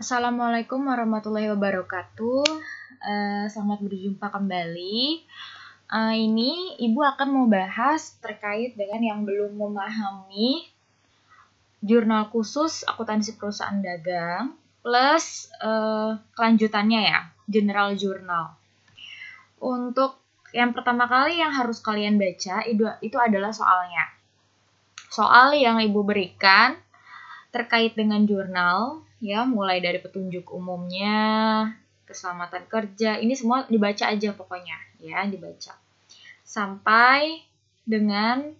Assalamualaikum warahmatullahi wabarakatuh. Selamat berjumpa kembali. Ini Ibu akan mau bahas terkait dengan yang belum memahami jurnal khusus akuntansi perusahaan dagang plus kelanjutannya ya, general journal. Untuk yang pertama kali yang harus kalian baca itu adalah soalnya. Soal yang Ibu berikan terkait dengan jurnal, ya mulai dari petunjuk umumnya, keselamatan kerja, ini semua dibaca aja pokoknya, ya dibaca. Sampai dengan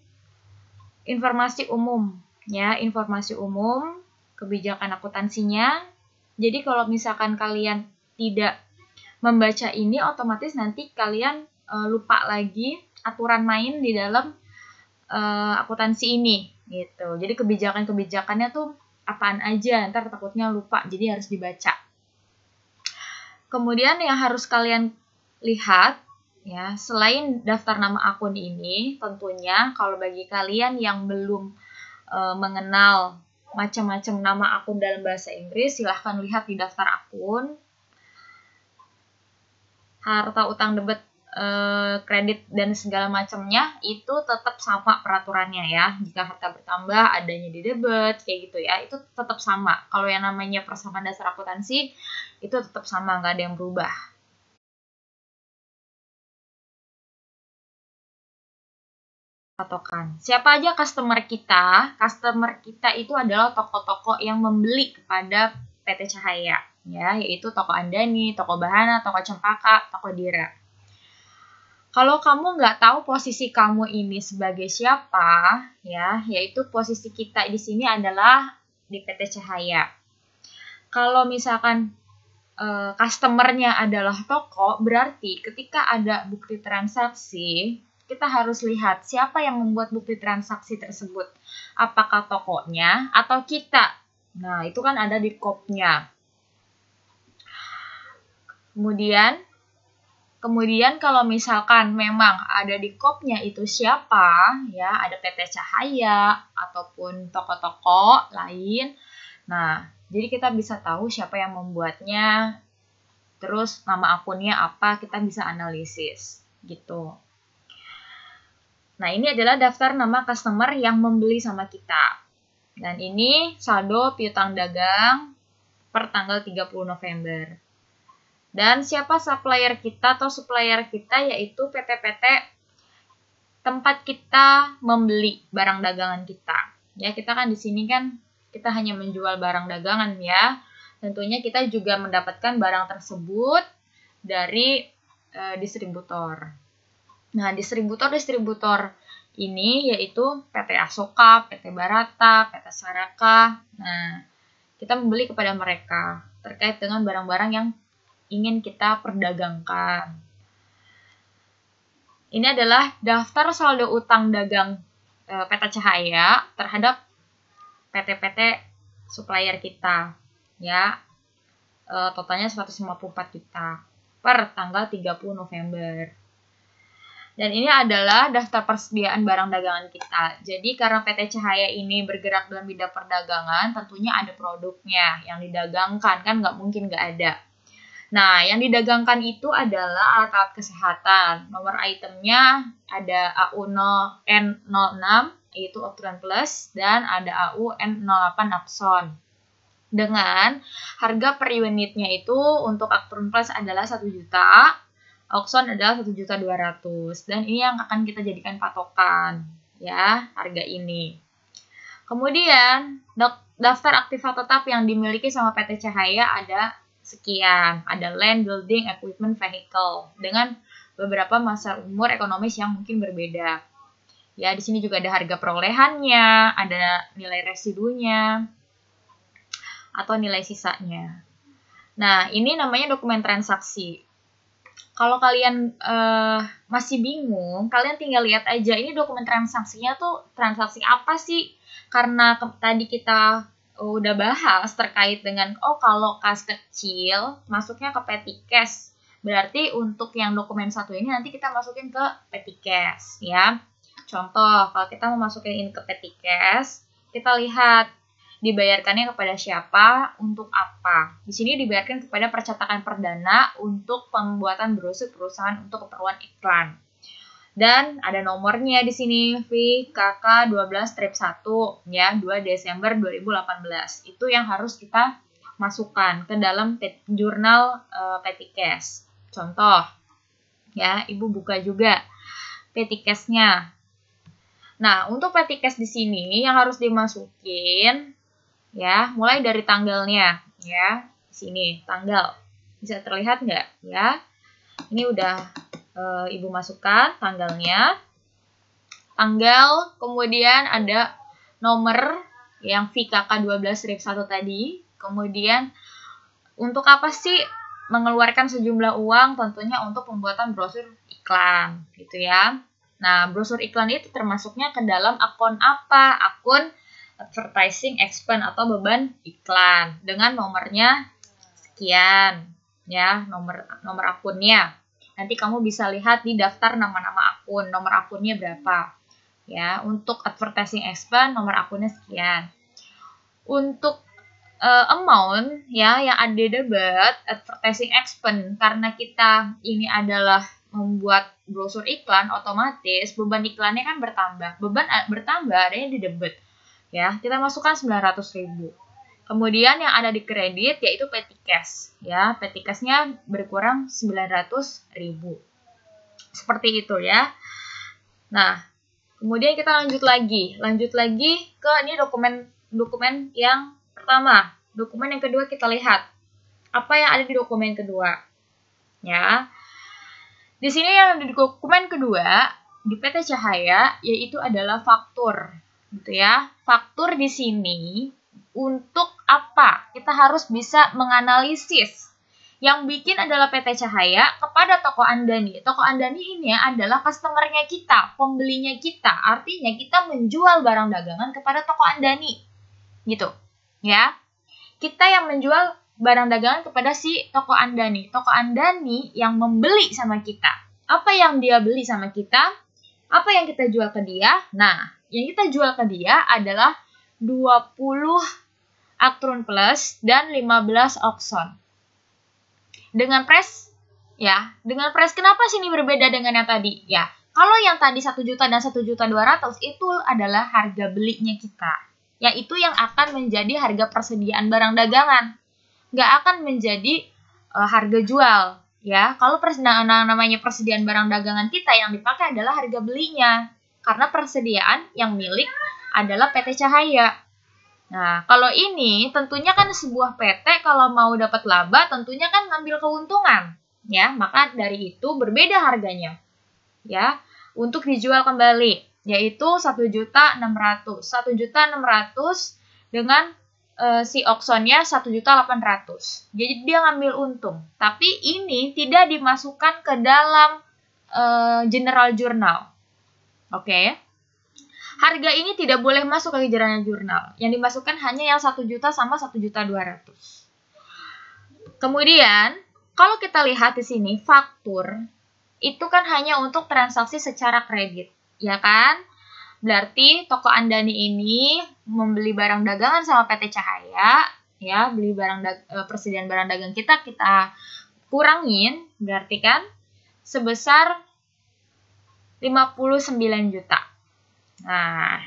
informasi umum, ya informasi umum, kebijakan akuntansinya. Jadi kalau misalkan kalian tidak membaca ini, otomatis nanti kalian lupa lagi aturan main di dalam akuntansi ini, gitu. Jadi kebijakan-kebijakannya tuh apaan aja, ntar takutnya lupa, jadi harus dibaca. Kemudian yang harus kalian lihat, ya selain daftar nama akun ini, tentunya kalau bagi kalian yang belum mengenal macam-macam nama akun dalam bahasa Inggris, silahkan lihat di daftar akun. Harta, utang, debit, kredit dan segala macamnya itu tetap sama peraturannya ya. Jika harta bertambah adanya di debit kayak gitu ya, itu tetap sama. Kalau yang namanya persamaan dasar akuntansi itu tetap sama, nggak ada yang berubah. Patokan. Siapa aja customer kita? Customer kita itu adalah toko-toko yang membeli kepada PT Cahaya, ya, yaitu toko Andani, toko Bahana, toko Cempaka, toko Dira. Kalau kamu nggak tahu posisi kamu ini sebagai siapa, ya, yaitu posisi kita di sini adalah di PT Cahaya. Kalau misalkan customer-nya adalah toko, berarti ketika ada bukti transaksi, kita harus lihat siapa yang membuat bukti transaksi tersebut. Apakah tokonya atau kita? Nah, itu kan ada di KOP-nya. Kemudian kalau misalkan memang ada di KOP-nya itu siapa, ya ada PT Cahaya ataupun toko-toko lain. Nah, jadi kita bisa tahu siapa yang membuatnya, terus nama akunnya apa, kita bisa analisis gitu. Nah, ini adalah daftar nama customer yang membeli sama kita. Dan ini saldo piutang dagang per tanggal 30 November. Dan siapa supplier kita atau supplier kita, yaitu PT-PT tempat kita membeli barang dagangan kita. Ya, kita kan di sini kan kita hanya menjual barang dagangan ya. Tentunya kita juga mendapatkan barang tersebut dari distributor. Nah, distributor ini yaitu PT Asoka, PT Barata, PT Saraka. Nah, kita membeli kepada mereka terkait dengan barang-barang yang ingin kita perdagangkan. Ini adalah daftar saldo utang dagang PT Cahaya terhadap PT-PT supplier kita, ya. Totalnya 154 juta per tanggal 30 November. Dan ini adalah daftar persediaan barang dagangan kita. Jadi karena PT Cahaya ini bergerak dalam bidang perdagangan, tentunya ada produknya yang didagangkan, kan nggak mungkin nggak ada. Nah, yang didagangkan itu adalah alat-alat kesehatan. Nomor itemnya ada AU N06, yaitu Octron Plus, dan ada AU N08 Axon. Dengan harga per unitnya itu untuk Octron Plus adalah 1 juta, Axon adalah 1.200.000. Dan ini yang akan kita jadikan patokan, ya, harga ini. Kemudian, daftar aktiva tetap yang dimiliki sama PT Cahaya ada sekian, ada land, building, equipment, vehicle dengan beberapa masa umur ekonomis yang mungkin berbeda. Ya, di sini juga ada harga perolehannya, ada nilai residunya atau nilai sisanya. Nah, ini namanya dokumen transaksi. Kalau kalian masih bingung, kalian tinggal lihat aja ini dokumen transaksinya tuh transaksi apa sih? Karena tadi kita udah bahas terkait dengan kalau kas kecil masuknya ke petty cash. Berarti untuk yang dokumen satu ini nanti kita masukin ke petty cash ya. Contoh, kalau kita mau masukin ini ke petty cash, kita lihat dibayarkannya kepada siapa, untuk apa. Di sini dibayarkan kepada percetakan perdana untuk pembuatan brosur perusahaan untuk keperluan iklan. Dan ada nomornya di sini VKK 12-1 ya, 2 Desember 2018. Itu yang harus kita masukkan ke dalam jurnal petty cash. Contoh ya, Ibu buka juga petty cash-nya. Nah, untuk petty cash di sini yang harus dimasukin ya, mulai dari tanggalnya ya. Di sini tanggal. Bisa terlihat nggak ya? Ini udah Ibu masukkan tanggalnya. Tanggal, kemudian ada nomor yang VKK 12-1 tadi. Kemudian untuk apa sih mengeluarkan sejumlah uang? Tentunya untuk pembuatan brosur iklan gitu ya. Nah, brosur iklan itu termasuknya ke dalam akun apa? Akun advertising expense atau beban iklan dengan nomornya sekian ya, nomor akunnya. Nanti kamu bisa lihat di daftar nama-nama akun, nomor akunnya berapa. Ya, untuk advertising expense nomor akunnya sekian. Untuk amount ya yang ada debit advertising expense, karena kita ini adalah membuat brosur iklan, otomatis beban iklannya kan bertambah. Beban bertambah adanya di debit. Ya, kita masukkan 900.000. Kemudian yang ada di kredit yaitu petty cash. Ya, petty cash-nya berkurang 900.000. Seperti itu ya. Nah, kemudian kita lanjut lagi ke ini dokumen yang pertama. Dokumen yang kedua kita lihat apa yang ada di dokumen kedua. Ya. Di sini yang ada di dokumen kedua di PT Cahaya yaitu adalah faktur, gitu ya. Faktur di sini untuk apa? Kita harus bisa menganalisis. Yang bikin adalah PT Cahaya kepada toko Andani. Toko Andani ini adalah customer-nya kita, pembelinya kita. Artinya kita menjual barang dagangan kepada toko Andani. Gitu. Ya. Kita yang menjual barang dagangan kepada si toko Andani. Toko Andani yang membeli sama kita. Apa yang dia beli sama kita? Apa yang kita jual ke dia? Nah, yang kita jual ke dia adalah 20 Actron Plus dan 15 Oxon. Dengan price kenapa sini berbeda dengan yang tadi? Ya, kalau yang tadi 1 juta dan 1.200.000 itu adalah harga belinya kita. Yaitu yang akan menjadi harga persediaan barang dagangan. Nggak akan menjadi harga jual. Ya, kalau namanya persediaan barang dagangan kita yang dipakai adalah harga belinya. Karena persediaan yang milik adalah PT Cahaya. Nah, kalau ini tentunya kan sebuah PT kalau mau dapat laba tentunya kan ngambil keuntungan, ya. Maka dari itu berbeda harganya. Ya, untuk dijual kembali yaitu 1.600.000. 1.600.000 dengan si Oxonnya 1.800.000. Jadi dia ngambil untung. Tapi ini tidak dimasukkan ke dalam general journal. Oke. Harga ini tidak boleh masuk ke general jurnal. Yang dimasukkan hanya yang 1 juta sama 1.200.000. Kemudian, kalau kita lihat di sini faktur itu kan hanya untuk transaksi secara kredit, ya kan? Berarti toko Andani ini membeli barang dagangan sama PT Cahaya, ya, beli persediaan barang dagang kita kurangin, berarti kan sebesar 59 juta. Nah,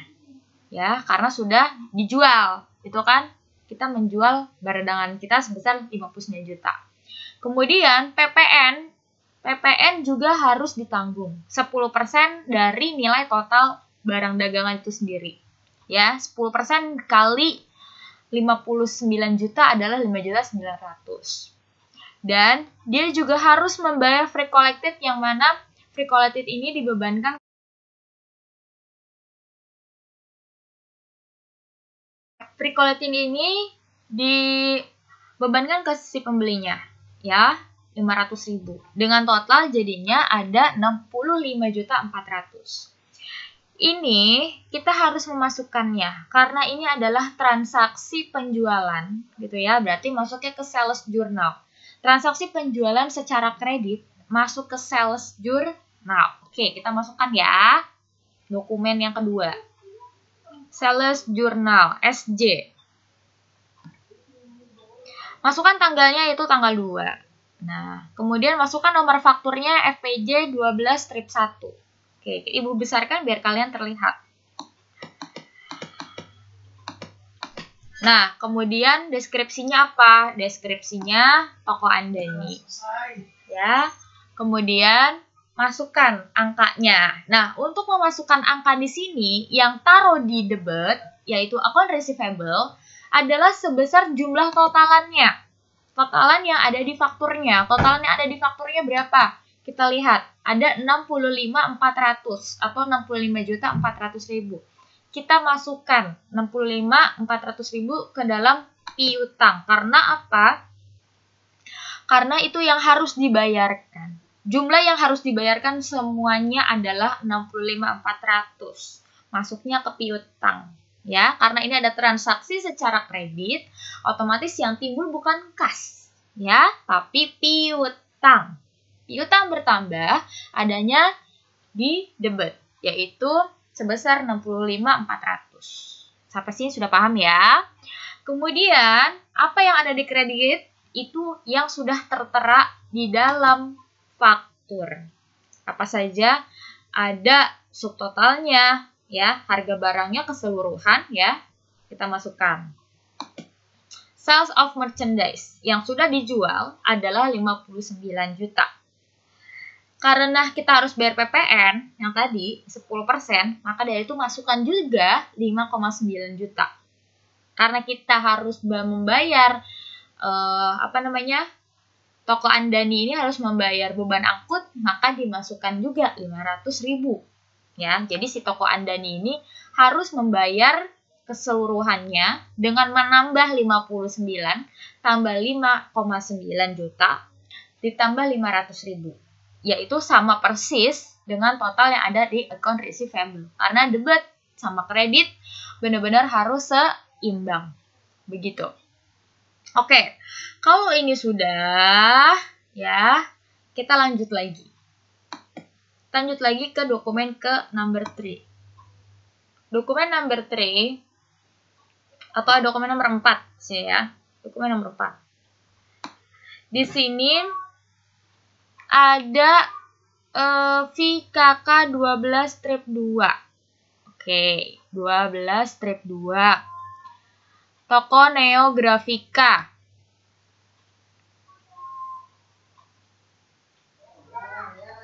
ya, karena sudah dijual, itu kan kita menjual barang dagangan kita sebesar 59 juta. Kemudian PPN juga harus ditanggung 10% dari nilai total barang dagangan itu sendiri. Ya, 10% kali 59 juta adalah 5.900.000. Dan dia juga harus membayar free collected, yang mana free collected ini dibebankan free collecting ini dibebankan ke si pembelinya, ya, 500.000. Dengan total jadinya ada 65.400.000. Ini kita harus memasukkannya karena ini adalah transaksi penjualan, gitu ya. Berarti masuknya ke sales journal. Transaksi penjualan secara kredit masuk ke sales journal. Oke, kita masukkan ya. Dokumen yang kedua. Sales Journal, SJ. Masukkan tanggalnya yaitu tanggal 2. Nah, kemudian masukkan nomor fakturnya FPJ 12 strip 1. Oke, Ibu besarkan biar kalian terlihat. Nah, kemudian deskripsinya apa? Deskripsinya toko Andani. Ya. Kemudian masukkan angkanya. Nah, untuk memasukkan angka di sini yang taruh di debit yaitu account receivable adalah sebesar jumlah totalannya. Totalan yang ada di fakturnya. Totalan yang ada di fakturnya berapa? Kita lihat, ada 65.400 atau 65.400.000. Kita masukkan 65.400.000 ke dalam piutang. Karena apa? Karena itu yang harus dibayarkan. Jumlah yang harus dibayarkan semuanya adalah 65.400. Masuknya ke piutang. Ya, karena ini ada transaksi secara kredit, otomatis yang timbul bukan kas, ya, tapi piutang. Piutang bertambah adanya di debit, yaitu sebesar 65.400. Sampai sini sudah paham ya? Kemudian, apa yang ada di kredit itu yang sudah tertera di dalam faktur. Apa saja? Ada subtotalnya, ya, harga barangnya keseluruhan, ya, kita masukkan. Sales of merchandise yang sudah dijual adalah 59 juta. Karena kita harus bayar PPN yang tadi 10%, maka dari itu masukkan juga 5,9 juta. Karena kita harus membayar toko Andani ini harus membayar beban angkut, maka dimasukkan juga 500.000. Ya, jadi si toko Andani ini harus membayar keseluruhannya dengan menambah 59 tambah 5,9 juta ditambah 500.000. Yaitu sama persis dengan total yang ada di account receivable. Karena debit sama kredit benar-benar harus seimbang. Begitu. Oke, kalau ini sudah, ya, kita lanjut lagi. Lanjut lagi ke dokumen ke number 3. Dokumen number 3 atau dokumen nomor 4 sih ya. Dokumen nomor 4. Di sini ada VKK 12 strip 2. Oke, 12 strip 2. Toko Neo Grafika.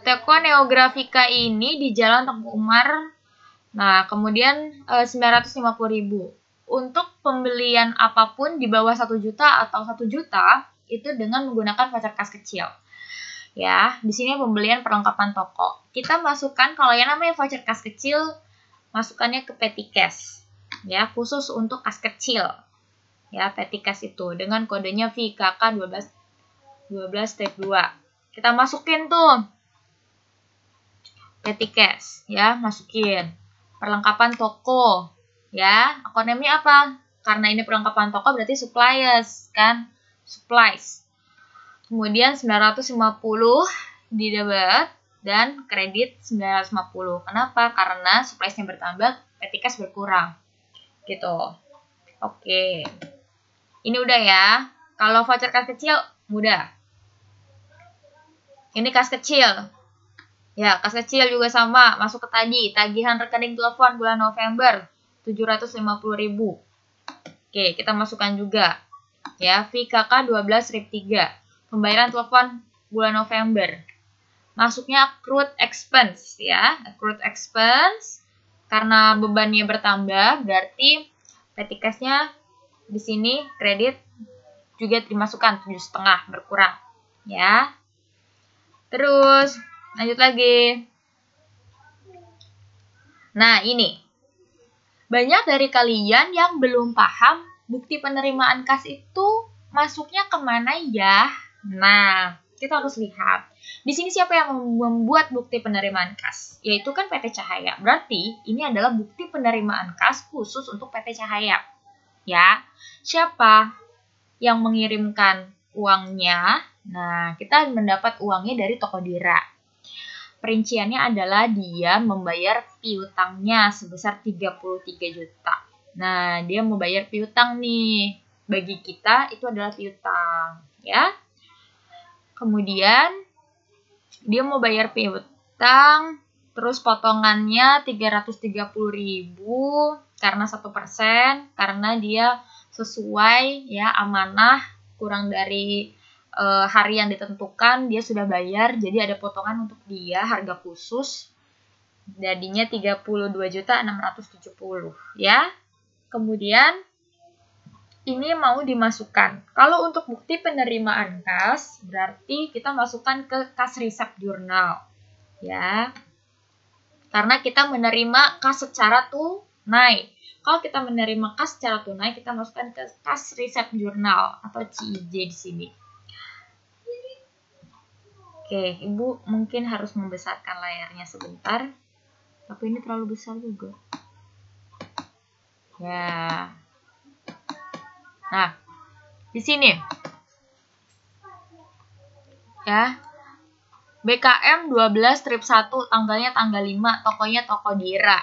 Toko Neo Grafika ini di Jalan Teguh Umar. Nah, kemudian 950.000. Untuk pembelian apapun di bawah 1 juta atau 1 juta itu dengan menggunakan voucher kas kecil. Ya, di sini pembelian perlengkapan toko. Kita masukkan kalau yang namanya voucher kas kecil, masukkannya ke petty cash. Ya, khusus untuk kas kecil. Ya, petty cash itu dengan kodenya VKK 12 step 2. Kita masukin tuh petty cash, ya, masukin. Perlengkapan toko, ya. Akunnya apa? Karena ini perlengkapan toko berarti suppliers, kan? Supplies. Kemudian 950 di debit dan kredit 950. Kenapa? Karena suppliesnya bertambah, petty cash berkurang. Gitu. Oke. Ini udah ya. Kalau voucher kas kecil, mudah. Ini kas kecil. Ya, kas kecil juga sama. Masuk ke tadi. Tagihan rekening telepon bulan November. 750.000. Oke, kita masukkan juga. Ya, VKK 12 strip 3. Pembayaran telepon bulan November. Masuknya accrued expense. Ya, accrued expense. Karena bebannya bertambah, berarti petty cash-nya di sini kredit juga dimasukkan 7,5 berkurang, ya. Terus lanjut lagi. Nah, ini. Banyak dari kalian yang belum paham bukti penerimaan kas itu masuknya kemana ya? Nah, kita harus lihat. Di sini siapa yang membuat bukti penerimaan kas? Yaitu kan PT Cahaya. Berarti ini adalah bukti penerimaan kas khusus untuk PT Cahaya. Ya, siapa yang mengirimkan uangnya? Nah, kita mendapat uangnya dari toko Dira. Perinciannya adalah dia membayar piutangnya sebesar 33 juta. Nah, dia membayar piutang nih. bagi kita itu adalah piutang, ya. Kemudian dia mau bayar piutang, terus potongannya 330.000 karena 1%, karena dia sesuai ya amanah kurang dari hari yang ditentukan dia sudah bayar, jadi ada potongan untuk dia harga khusus jadinya 32.670 ya. Kemudian ini mau dimasukkan. Kalau untuk bukti penerimaan kas berarti kita masukkan ke kas resep jurnal ya. Karena kita menerima kas secara tunai. Kalau kita menerima kas secara tunai, kita masukkan ke kas resep jurnal atau CIJ di sini. Oke, Ibu mungkin harus membesarkan layarnya sebentar. Tapi ini terlalu besar juga. Ya. Nah, di sini. Ya. BKM 12 strip 1 tanggalnya tanggal 5, tokonya toko Dira.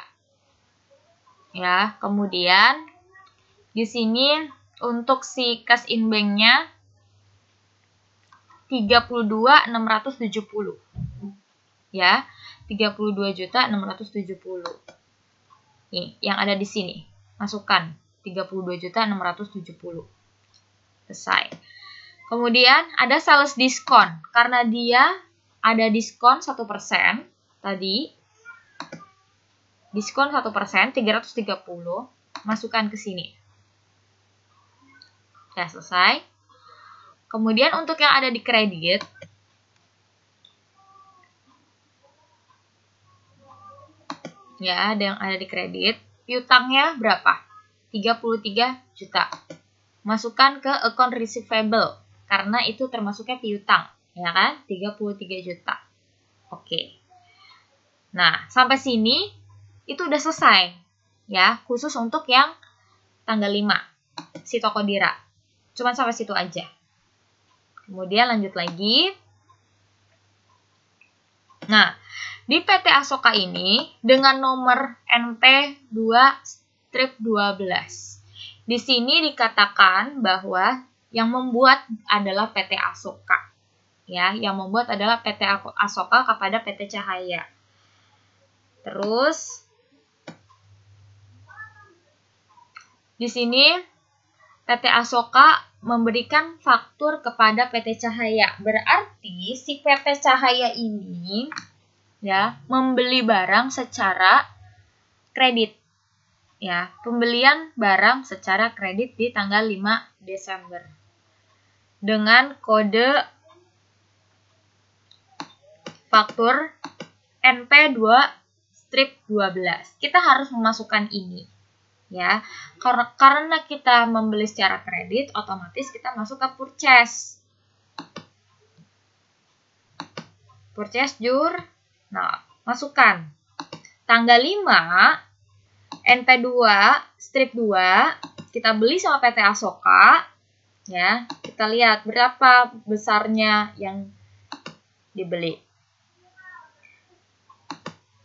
Ya, kemudian di sini untuk si cash in bank-nya 32.670. Ya, 32.670. Nih, yang ada di sini. Masukkan 32.670. Selesai. Kemudian ada sales diskon. Karena dia ada diskon 1% tadi. Diskon 1%, 330. Masukkan ke sini. Ya, selesai. Kemudian untuk yang ada di kredit, ya, ada yang ada di kredit, piutangnya berapa? 33 juta. Masukkan ke account receivable, karena itu termasuknya piutang, ya kan? 33 juta. Oke. Nah, sampai sini itu udah selesai, ya, khusus untuk yang tanggal 5, si toko Dira. Cuman sampai situ aja. Kemudian lanjut lagi. Nah, di PT Asoka ini dengan nomor NP2-12. Di sini dikatakan bahwa yang membuat adalah PT Asoka. Ya, yang membuat adalah PT Asoka kepada PT Cahaya. Terus di sini PT Asoka memberikan faktur kepada PT Cahaya. Berarti si PT Cahaya ini ya membeli barang secara kredit. Ya, pembelian barang secara kredit di tanggal 5 Desember. Dengan kode faktur NP2-12. Kita harus memasukkan ini. Ya, karena kita membeli secara kredit, otomatis kita masuk ke purchase. Purchase jur. Nah, masukkan. Tanggal 5, NP2, strip 2, kita beli sama PT Asoka. Ya, kita lihat berapa besarnya yang dibeli.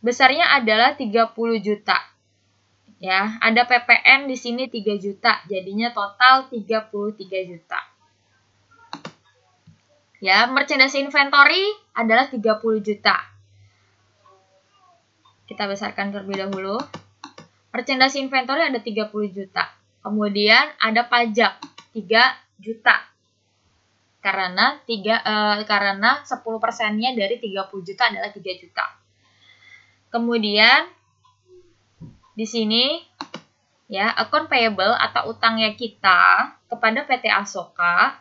Besarnya adalah 30 juta. Ya, ada PPN di sini 3 juta, jadinya total 33 juta. Ya, merchandise inventory adalah 30 juta. Kita besarkan terlebih dahulu. Merchandise inventory ada 30 juta. Kemudian ada pajak 3 juta. Karena 10%-nya dari 30 juta adalah 3 juta. Kemudian di sini ya, account payable atau utangnya kita kepada PT Asoka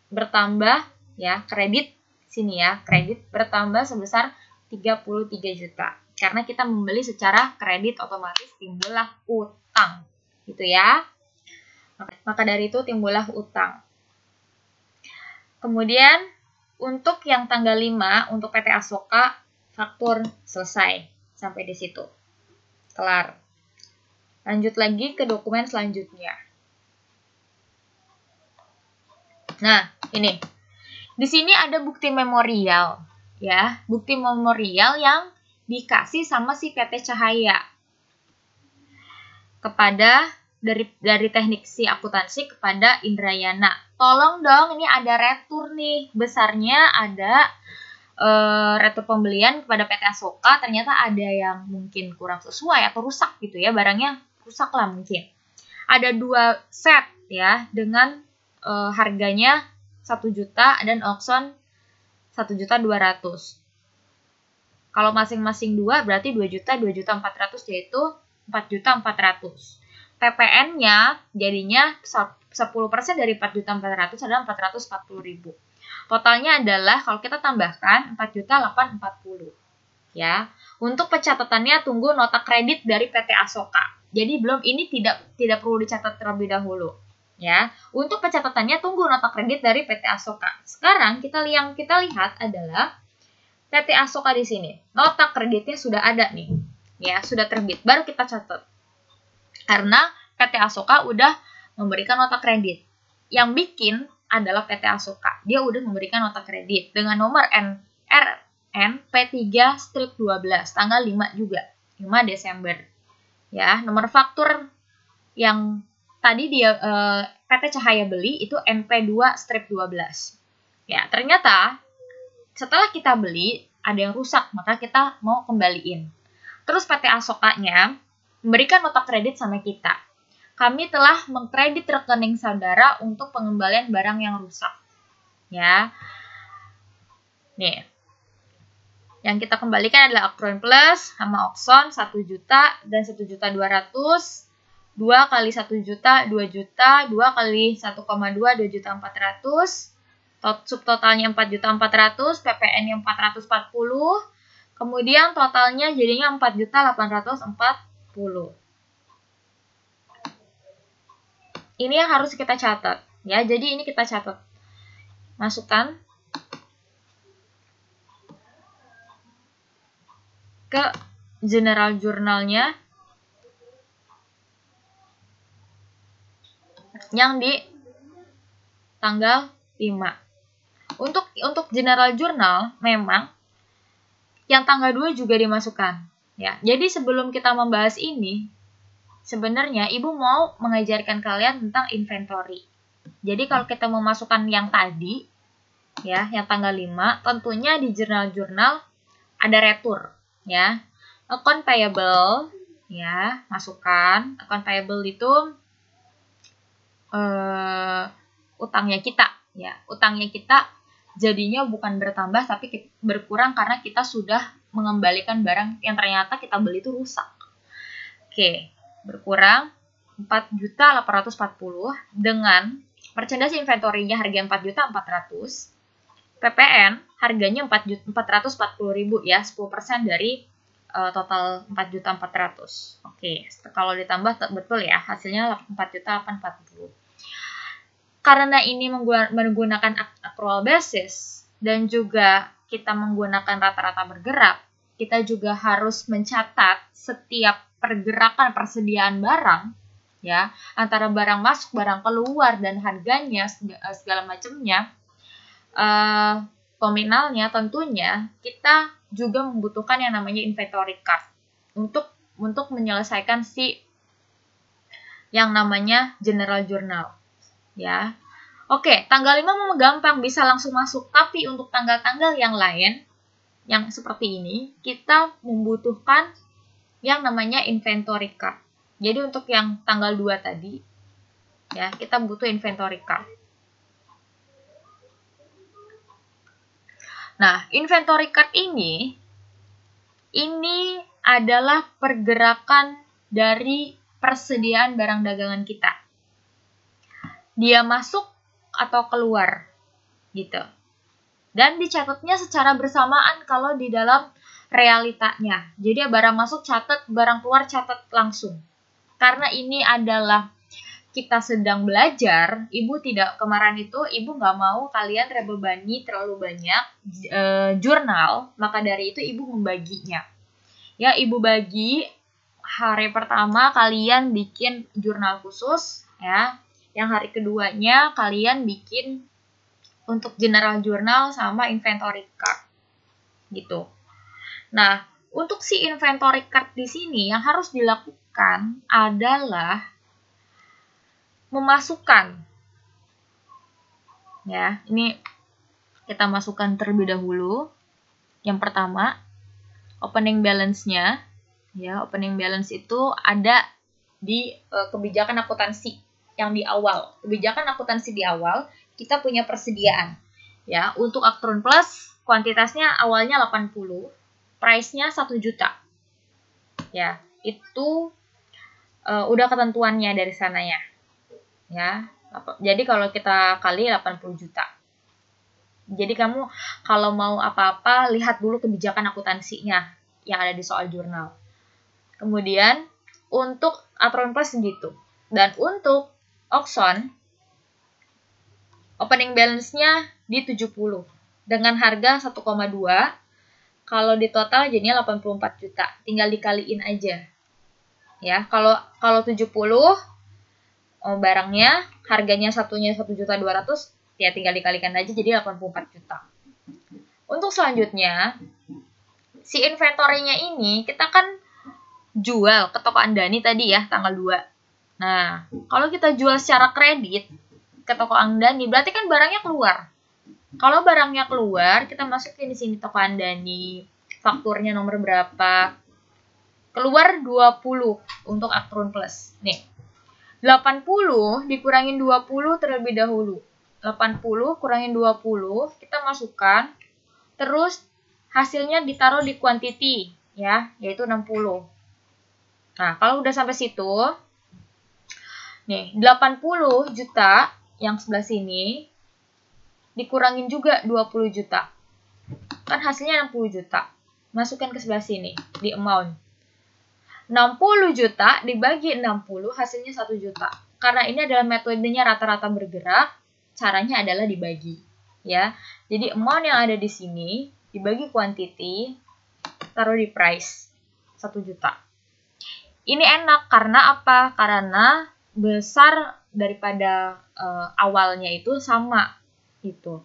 bertambah ya, kredit sini ya, kredit bertambah sebesar 33 juta. Karena kita membeli secara kredit, otomatis timbullah utang. Gitu ya. Maka dari itu timbullah utang. Kemudian untuk yang tanggal 5 untuk PT Asoka faktur selesai sampai di situ. Kelar. Lanjut lagi ke dokumen selanjutnya. Nah, ini. Di sini ada bukti memorial, ya. Bukti memorial yang dikasih sama si PT Cahaya kepada dari teknik si akuntansi kepada Indrayana. Tolong dong, ini ada retur nih. Besarnya ada retur pembelian kepada PT Asoka, ternyata ada yang mungkin kurang sesuai atau rusak gitu ya, barangnya rusak lah mungkin. Ada 2 set ya dengan harganya 1 juta dan auction 1.200.000. Kalau masing-masing 2 berarti 2 juta 400, yaitu 4.400.000. PPN-nya jadinya 10% dari 4.400.000 adalah 440.000. Totalnya adalah kalau kita tambahkan 4.840.000. Ya. Untuk pencatatannya tunggu nota kredit dari PT Asoka. Jadi ini tidak perlu dicatat terlebih dahulu. Ya. Untuk pencatatannya tunggu nota kredit dari PT Asoka. Sekarang yang kita lihat adalah PT Asoka di sini. Nota kreditnya sudah ada nih. Ya, sudah terbit. Baru kita catat. Karena PT Asoka udah memberikan nota kredit. Yang bikin adalah PT Asoka. Dia udah memberikan nota kredit dengan nomor NRN P3-12 tanggal 5 juga. 5 Desember. Ya, nomor faktur yang tadi dia PT Cahaya beli itu NP2-12. Ya, ternyata setelah kita beli ada yang rusak, maka kita mau kembaliin. Terus PT Asokanya memberikan nota kredit sama kita. Kami telah mengkredit rekening saudara untuk pengembalian barang yang rusak. Ya. Nih. Yang kita kembalikan adalah Akron Plus sama Oxon 1 juta dan 1.200.000. 2 kali 1 juta 2 juta, 2 kali 1,2 2.400.000. Subtotalnya 4.400.000, PPN-nya 440. Kemudian totalnya jadinya 4.840.000. Ini yang harus kita catat, ya. Jadi ini kita catat. Masukkan ke general journalnya yang di tanggal 5. Untuk general journal memang yang tanggal 2 juga dimasukkan, ya. Jadi sebelum kita membahas ini, sebenarnya Ibu mau mengajarkan kalian tentang inventory. Jadi kalau kita memasukkan yang tadi, ya, yang tanggal 5, tentunya di jurnal-jurnal ada retur, ya. Account payable, ya, masukkan. Account payable itu utangnya kita, ya. Utangnya kita jadinya bukan bertambah tapi berkurang karena kita sudah mengembalikan barang yang ternyata kita beli itu rusak. Oke, berkurang 4.840 dengan merchandise inventory-nya harga 4.400.000. PPN harganya 440.000 ya, 10% dari total 4.400.000. Oke, kalau ditambah betul ya, hasilnya 4.840.000. Karena ini menggunakan accrual basis dan juga kita menggunakan rata-rata bergerak, kita juga harus mencatat setiap pergerakan persediaan barang, ya, antara barang masuk, barang keluar, dan harganya segala macamnya. Nominalnya tentunya kita juga membutuhkan yang namanya inventory card untuk menyelesaikan yang namanya general journal. Ya. Oke, tanggal 5 memang gampang, bisa langsung masuk. Tapi untuk tanggal-tanggal yang lain, yang seperti ini, kita membutuhkan yang namanya inventory card. Jadi untuk yang tanggal 2 tadi, ya, kita butuh inventory card. Nah, inventory card ini adalah pergerakan dari persediaan barang dagangan kita. Dia masuk atau keluar, gitu. Dan dicatatnya secara bersamaan kalau di dalam realitanya. Jadi barang masuk catat, barang keluar catat langsung. Karena ini adalah kita sedang belajar, kemarin itu Ibu nggak mau kalian terbebani terlalu banyak jurnal, maka dari itu Ibu membaginya. Ya, Ibu bagi hari pertama kalian bikin jurnal khusus, ya. Yang hari keduanya kalian bikin untuk general journal sama inventory card. Gitu. Nah, untuk si inventory card di sini yang harus dilakukan adalah memasukkan. Ya, ini kita masukkan terlebih dahulu. Yang pertama, opening balance-nya. Ya, opening balance itu ada di kebijakan akuntansi yang di awal. Kebijakan akuntansi di awal, kita punya persediaan. Ya, untuk Aktron Plus, kuantitasnya awalnya 80, price-nya 1 juta. Ya, itu udah ketentuannya dari sananya. Ya, jadi kalau kita kali 80 juta. Jadi kamu kalau mau apa-apa, lihat dulu kebijakan akuntansinya yang ada di soal jurnal. Kemudian, untuk Aktron Plus segitu. Dan untuk Oxon, opening balance-nya di 70. Dengan harga 1,2, kalau di total jadinya 84 juta. Tinggal dikaliin aja. Ya, kalau 70 barangnya, harganya satunya 1.200.000, ya tinggal dikalikan aja jadi 84 juta. Untuk selanjutnya, si inventory-nya ini kita kan jual ke toko Andani tadi ya, tanggal 2. Nah, kalau kita jual secara kredit ke toko Andani, berarti kan barangnya keluar. Kalau barangnya keluar, kita masukin di sini toko Andani, fakturnya nomor berapa. Keluar 20 untuk Aktron Plus. Nih, 80 dikurangin 20 terlebih dahulu. 80 kurangin 20, kita masukkan, terus hasilnya ditaruh di quantity, ya, yaitu 60. Nah, kalau udah sampai situ, nih, 80 juta yang sebelah sini, dikurangin juga 20 juta. Kan hasilnya 60 juta. Masukkan ke sebelah sini, di amount. 60 juta dibagi 60, hasilnya 1 juta. Karena ini adalah metodenya rata-rata bergerak, caranya adalah dibagi. Ya, jadi amount yang ada di sini, dibagi quantity, taruh di price, 1 juta. Ini enak, karena apa? Karena besar daripada awalnya itu sama. Itu.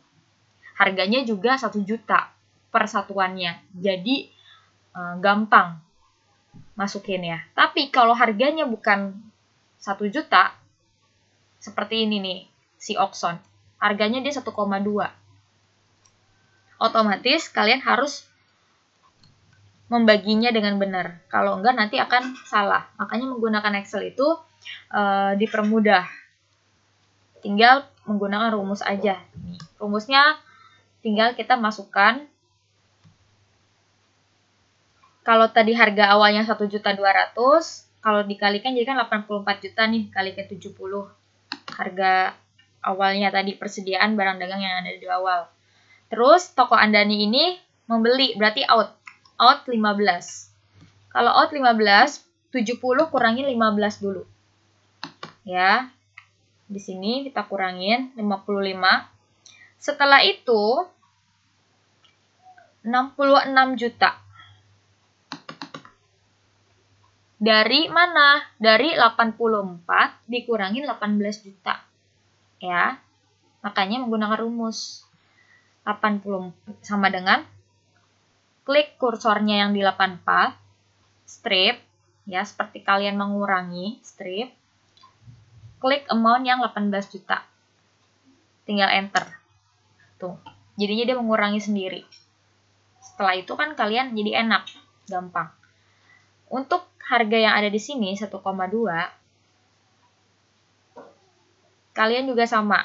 Harganya juga 1 juta per satuannya. Jadi, gampang masukin ya. Tapi kalau harganya bukan 1 juta, seperti ini nih, si Oxon. Harganya dia 1,2. Otomatis kalian harus membaginya dengan benar. Kalau enggak nanti akan salah. Makanya menggunakan Excel itu dipermudah. Tinggal menggunakan rumus aja. Nih, rumusnya tinggal kita masukkan. Kalau tadi harga awalnya 1.200.000, kalau dikalikan jadi kan 84 juta nih, kalikan 70. Harga awalnya tadi persediaan barang dagang yang ada di awal. Terus toko Andani ini membeli, berarti out 15. Kalau out 15, 70 kurangin 15 dulu. Ya. Di sini kita kurangin 55. Setelah itu 66 juta. Dari mana? Dari 84 dikurangin 18 juta. Ya. Makanya menggunakan rumus 80 sama dengan klik kursornya yang di 84, strip, ya seperti kalian mengurangi, strip, klik amount yang 18 juta. Tinggal enter. Tuh. Jadinya dia mengurangi sendiri. Setelah itu kan kalian jadi enak, gampang. Untuk harga yang ada di sini 1,2, kalian juga sama.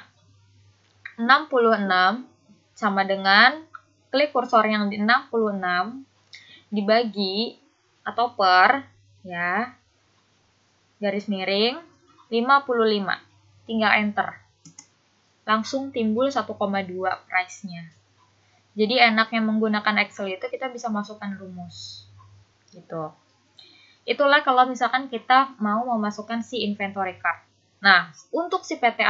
66 sama dengan klik kursor yang di 66 dibagi atau per, ya, garis miring 55. Tinggal enter. Langsung timbul 1,2 price-nya. Jadi enaknya menggunakan Excel itu kita bisa masukkan rumus. Gitu. Itulah kalau misalkan kita mau memasukkan si inventory card. Nah, untuk si PT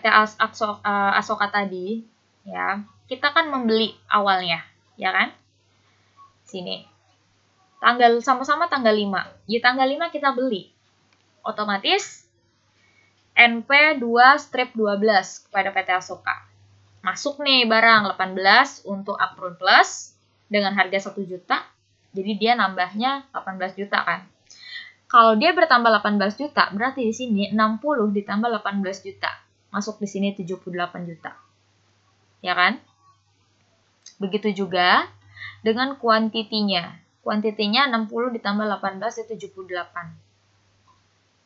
Asoka tadi, ya, kita kan membeli awalnya, ya kan? Sini. Sama-sama tanggal 5. Di tanggal 5 kita beli. Otomatis NP2/12 kepada PT Asoka. Masuk nih barang 18 untuk Aktron Plus dengan harga 1 juta. Jadi dia nambahnya 18 juta kan. Kalau dia bertambah 18 juta, berarti di sini 60 ditambah 18 juta. Masuk di sini 78 juta. Ya kan? Begitu juga dengan kuantitinya. Kuantitinya 60 ditambah 18 itu 78.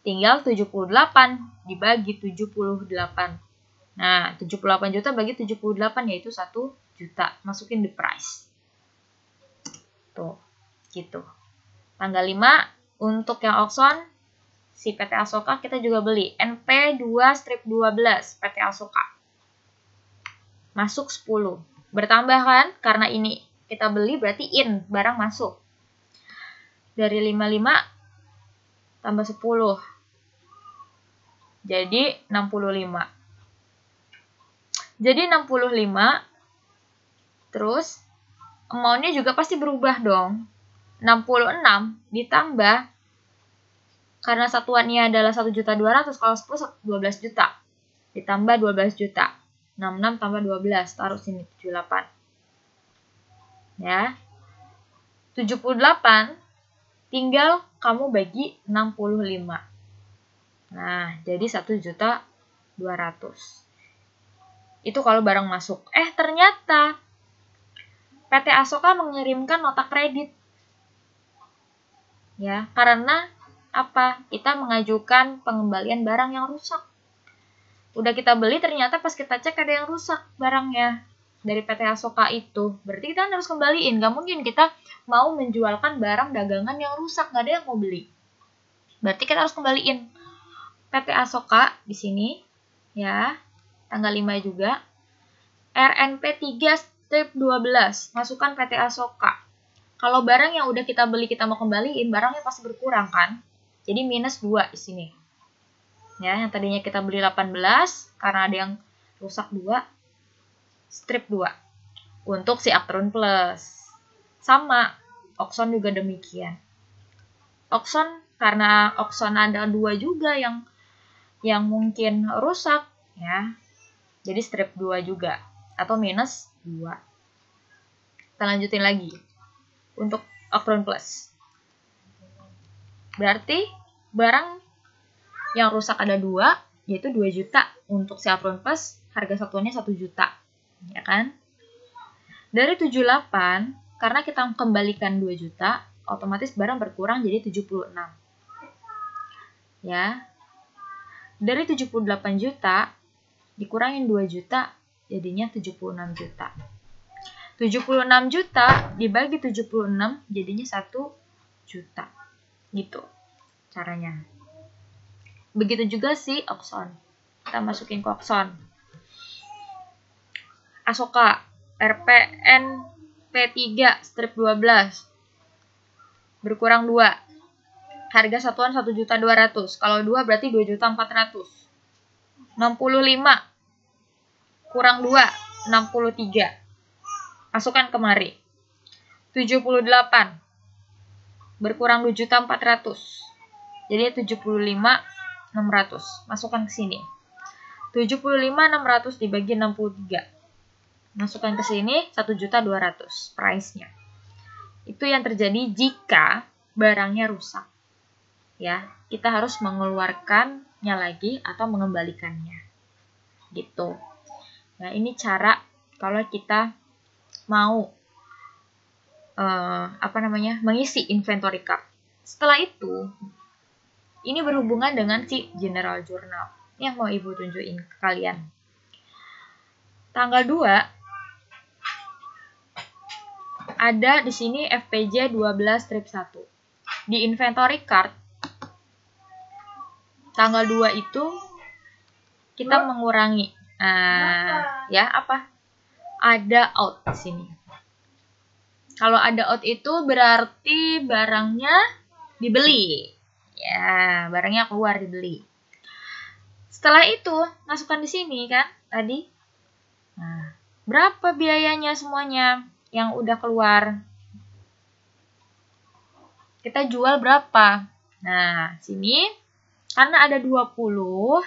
Tinggal 78 dibagi 78. Nah, 78 juta bagi 78 yaitu 1 juta. Masukin the price. Tuh, gitu. Tanggal 5 untuk yang auction si PT Asoka kita juga beli NP2-12 PT Asoka. Masuk 10. Bertambah kan? Karena ini kita beli berarti in, barang masuk. Dari 55 tambah 10. Jadi 65. Jadi 65. Terus amount-nya juga pasti berubah dong. 66 ditambah, karena satuannya adalah 1.200.000, kalau 10 12 juta. Ditambah 12 juta. 66 tambah 12, taruh sini 78. Ya. 78 tinggal kamu bagi 65. Nah, jadi 1.200.000. Itu kalau barang masuk. Ternyata PT Asoka mengirimkan nota kredit. Ya, karena apa? Kita mengajukan pengembalian barang yang rusak. Udah kita beli, ternyata pas kita cek ada yang rusak barangnya dari PT Asoka itu. Berarti kita harus kembaliin. Gak mungkin kita mau menjualkan barang dagangan yang rusak, gak ada yang mau beli. Berarti kita harus kembaliin. PT Asoka di sini, ya, tanggal 5 juga. RNP 3-12, masukkan PT Asoka. Kalau barang yang udah kita beli kita mau kembaliin, barangnya pasti berkurang kan? Jadi minus 2 di sini. Ya, yang tadinya kita beli 18 karena ada yang rusak 2, strip 2. Untuk si Actron Plus. Sama, auction juga demikian. Auction karena auction ada 2 juga yang mungkin rusak, ya. Jadi strip 2 juga atau minus 2. Kita lanjutin lagi. Untuk Actron Plus. Berarti barang yang rusak ada 2, yaitu 2 juta. Untuk si Actron Plus, harga satuannya 1 juta. Ya kan? Dari 78, karena kita kembalikan 2 juta, otomatis barang berkurang jadi 76. Ya. Dari 78 juta, dikurangin 2 juta, jadinya 76 juta. 76 juta dibagi 76 jadinya 1 juta. Gitu caranya. Begitu juga si auction. Kita masukin ke auction. Asoka RPN P3 strip 12. Berkurang 2. Harga satuan 1.200.000. Kalau 2 berarti 2.400.000. 65 kurang 2, 63. Masukkan kemari. 78 berkurang 2.400.000. Jadi 75.600. Masukkan ke sini. 75.600 dibagi 63. Masukkan ke sini 1.200.000 price-nya. Itu yang terjadi jika barangnya rusak. Ya, kita harus mengeluarkannya lagi atau mengembalikannya. Gitu. Nah, ini cara kalau kita mau mengisi inventory card. Setelah itu, ini berhubungan dengan si general journal yang mau Ibu tunjukin ke kalian. Tanggal 2 ada di sini FPJ 12-1. Di inventory card tanggal 2 itu kita mengurangi ada out di sini. Kalau ada out itu berarti barangnya dibeli. Ya, barangnya keluar dibeli. Setelah itu, masukkan di sini kan tadi. Nah, berapa biayanya semuanya yang udah keluar? Kita jual berapa? Nah, sini karena ada 20,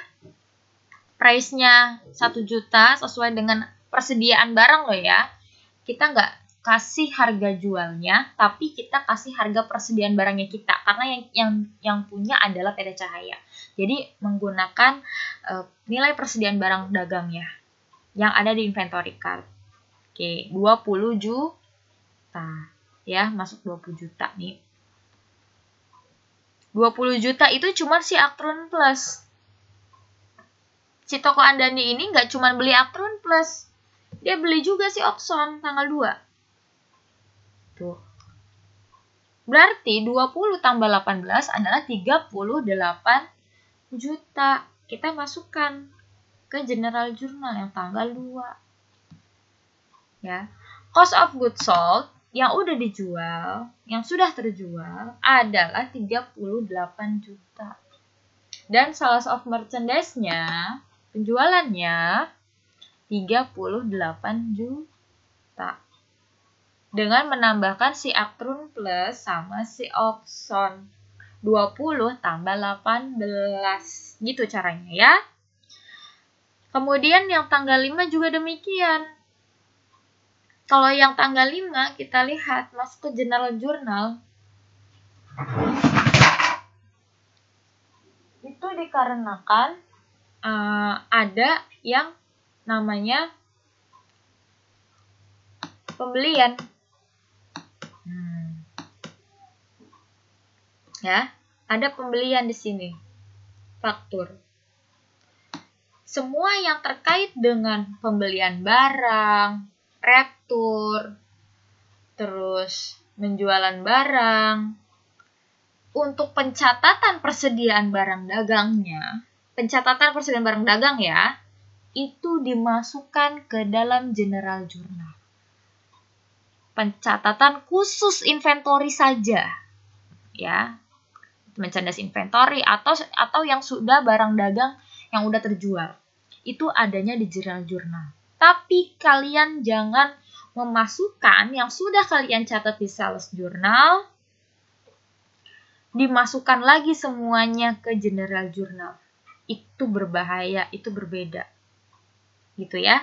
price-nya 1 juta sesuai dengan persediaan barang loh ya. Kita nggak kasih harga jualnya, tapi kita kasih harga persediaan barangnya kita, karena yang punya adalah PT Cahaya. Jadi menggunakan nilai persediaan barang dagangnya yang ada di inventory card. Oke, 20 juta. Ya, masuk 20 juta nih. 20 juta itu cuma si Actron Plus. Si toko Andani ini nggak cuma beli Actron Plus. Dia beli juga si Oxon tanggal 2. Tuh. Berarti 20 tambah 18 adalah 38 juta. Kita masukkan ke General Journal yang tanggal 2. Ya. Cost of goods sold yang udah dijual, yang sudah terjual adalah 38 juta. Dan sales of merchandise-nya, penjualannya 38 juta. Dengan menambahkan si Actron Plus sama si Oxon. 20 tambah 18. Gitu caranya ya. Kemudian yang tanggal 5 juga demikian. Kalau yang tanggal 5 kita lihat masuk ke General Journal. Itu dikarenakan ada yang namanya pembelian. Ya, ada pembelian di sini. Faktur. Semua yang terkait dengan pembelian barang, retur, terus penjualan barang, untuk pencatatan persediaan barang dagangnya, pencatatan persediaan barang dagang ya, itu dimasukkan ke dalam General Journal. Pencatatan khusus inventory saja, ya, merchandise inventory atau yang sudah barang dagang yang udah terjual, itu adanya di General Journal. Tapi kalian jangan memasukkan yang sudah kalian catat di sales journal, dimasukkan lagi semuanya ke General Journal. Itu berbahaya, itu berbeda. Gitu ya.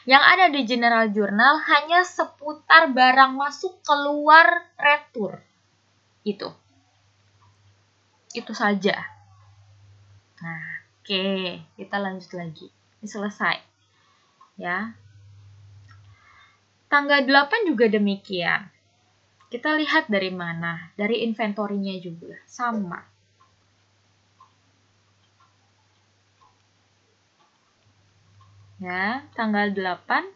Yang ada di General Journal hanya seputar barang masuk keluar retur. Itu saja. Nah, oke, kita lanjut lagi. Ini selesai. Ya. Tanggal 8 juga demikian. Kita lihat dari mana? Dari inventorinya juga. Sama. Ya, tanggal 8.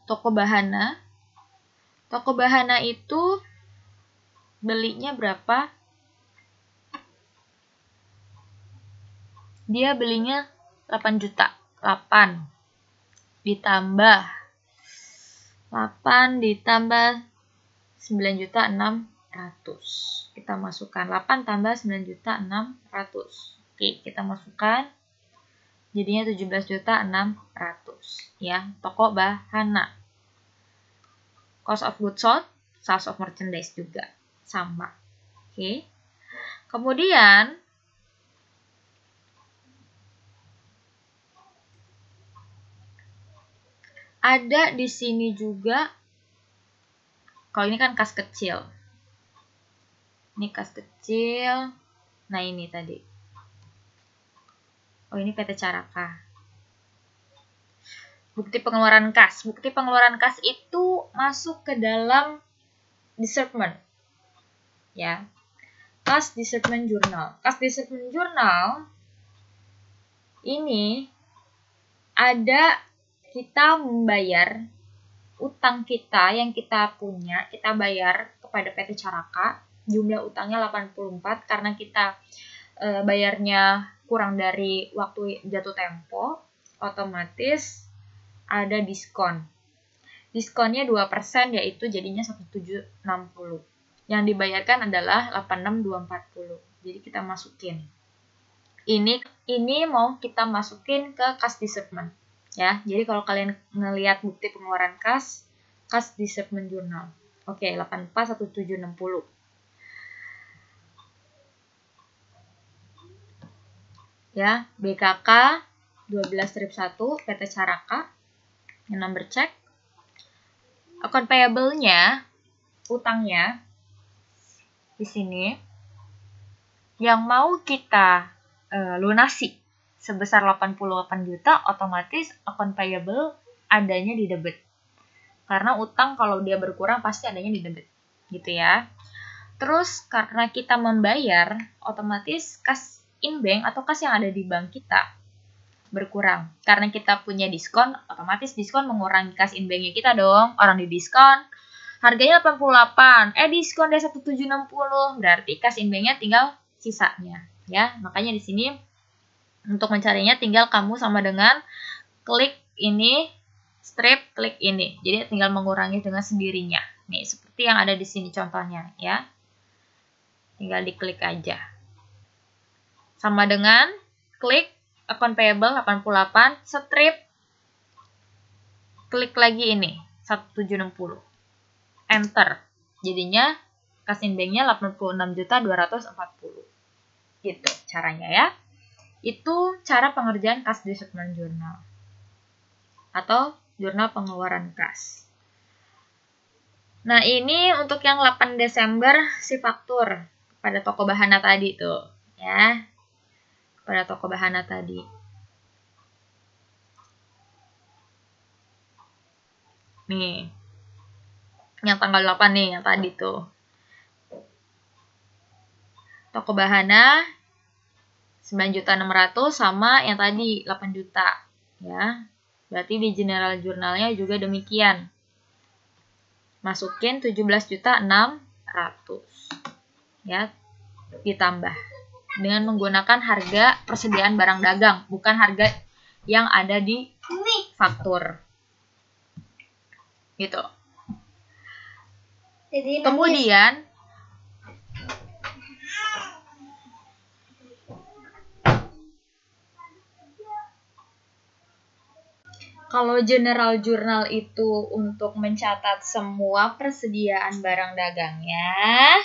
Toko Bahana. Toko Bahana itu belinya berapa? Dia belinya 8 juta. 8 ditambah 9 juta 600. Kita masukkan 8 tambah 9 juta 600. Oke, kita masukkan. Jadinya 17 juta 600. Ya, toko Bahana. Cost of goods sold, sales of merchandise juga sama. Oke. Kemudian ada di sini juga, kalau ini kan kas kecil. Ini kas kecil. Nah, ini tadi. Oh, ini PT Caraka. Bukti pengeluaran kas. Bukti pengeluaran kas itu masuk ke dalam disbursement. Ya. Kas disbursement journal. Kas disbursement journal ini ada kita membayar utang kita yang kita punya, kita bayar kepada PT Caraka, jumlah utangnya 84 karena kita bayarnya kurang dari waktu jatuh tempo, otomatis ada diskon. Diskonnya 2%, yaitu jadinya 1760. Yang dibayarkan adalah 86240. Jadi kita masukin. Ini mau kita masukin ke kas disbursement. Ya, jadi kalau kalian ngelihat bukti pengeluaran kas disbursement journal. Oke, 841760. Ya, BKK 12-1 PT Caraka, yang number check Account payable-nya, utangnya di sini yang mau kita lunasi sebesar 88 juta, otomatis account payable adanya di debit. Karena utang kalau dia berkurang pasti adanya di debit, gitu ya. Terus karena kita membayar, otomatis kas in bank atau kas yang ada di bank kita berkurang. Karena kita punya diskon, otomatis diskon mengurangi kas in banknya kita dong. Orang di diskon harganya 88, diskon dari 1760, berarti kas in banknya tinggal sisanya, ya. Makanya di sini untuk mencarinya tinggal kamu sama dengan klik ini, strip, klik ini. Jadi tinggal mengurangi dengan sendirinya. Nih, seperti yang ada di sini contohnya, ya. Tinggal diklik aja. Sama dengan klik account payable 88, strip, klik lagi ini, 1760. Enter. Jadinya kas in banknya 86.240. Gitu caranya ya. Itu cara pengerjaan kas disbursement journal atau jurnal pengeluaran kas. Nah, ini untuk yang 8 Desember si faktur pada toko Bahana tadi tuh, ya. Pada toko Bahana tadi. Nih. Yang tanggal 8 nih, yang tadi tuh. Toko Bahana 9.600.000 sama yang tadi 8 juta, ya. Berarti di general jurnalnya juga demikian. Masukin 17.600.000. Ya, ditambah dengan menggunakan harga persediaan barang dagang, bukan harga yang ada di faktur. Gitu. Kemudian kalau general journal itu untuk mencatat semua persediaan barang dagangnya,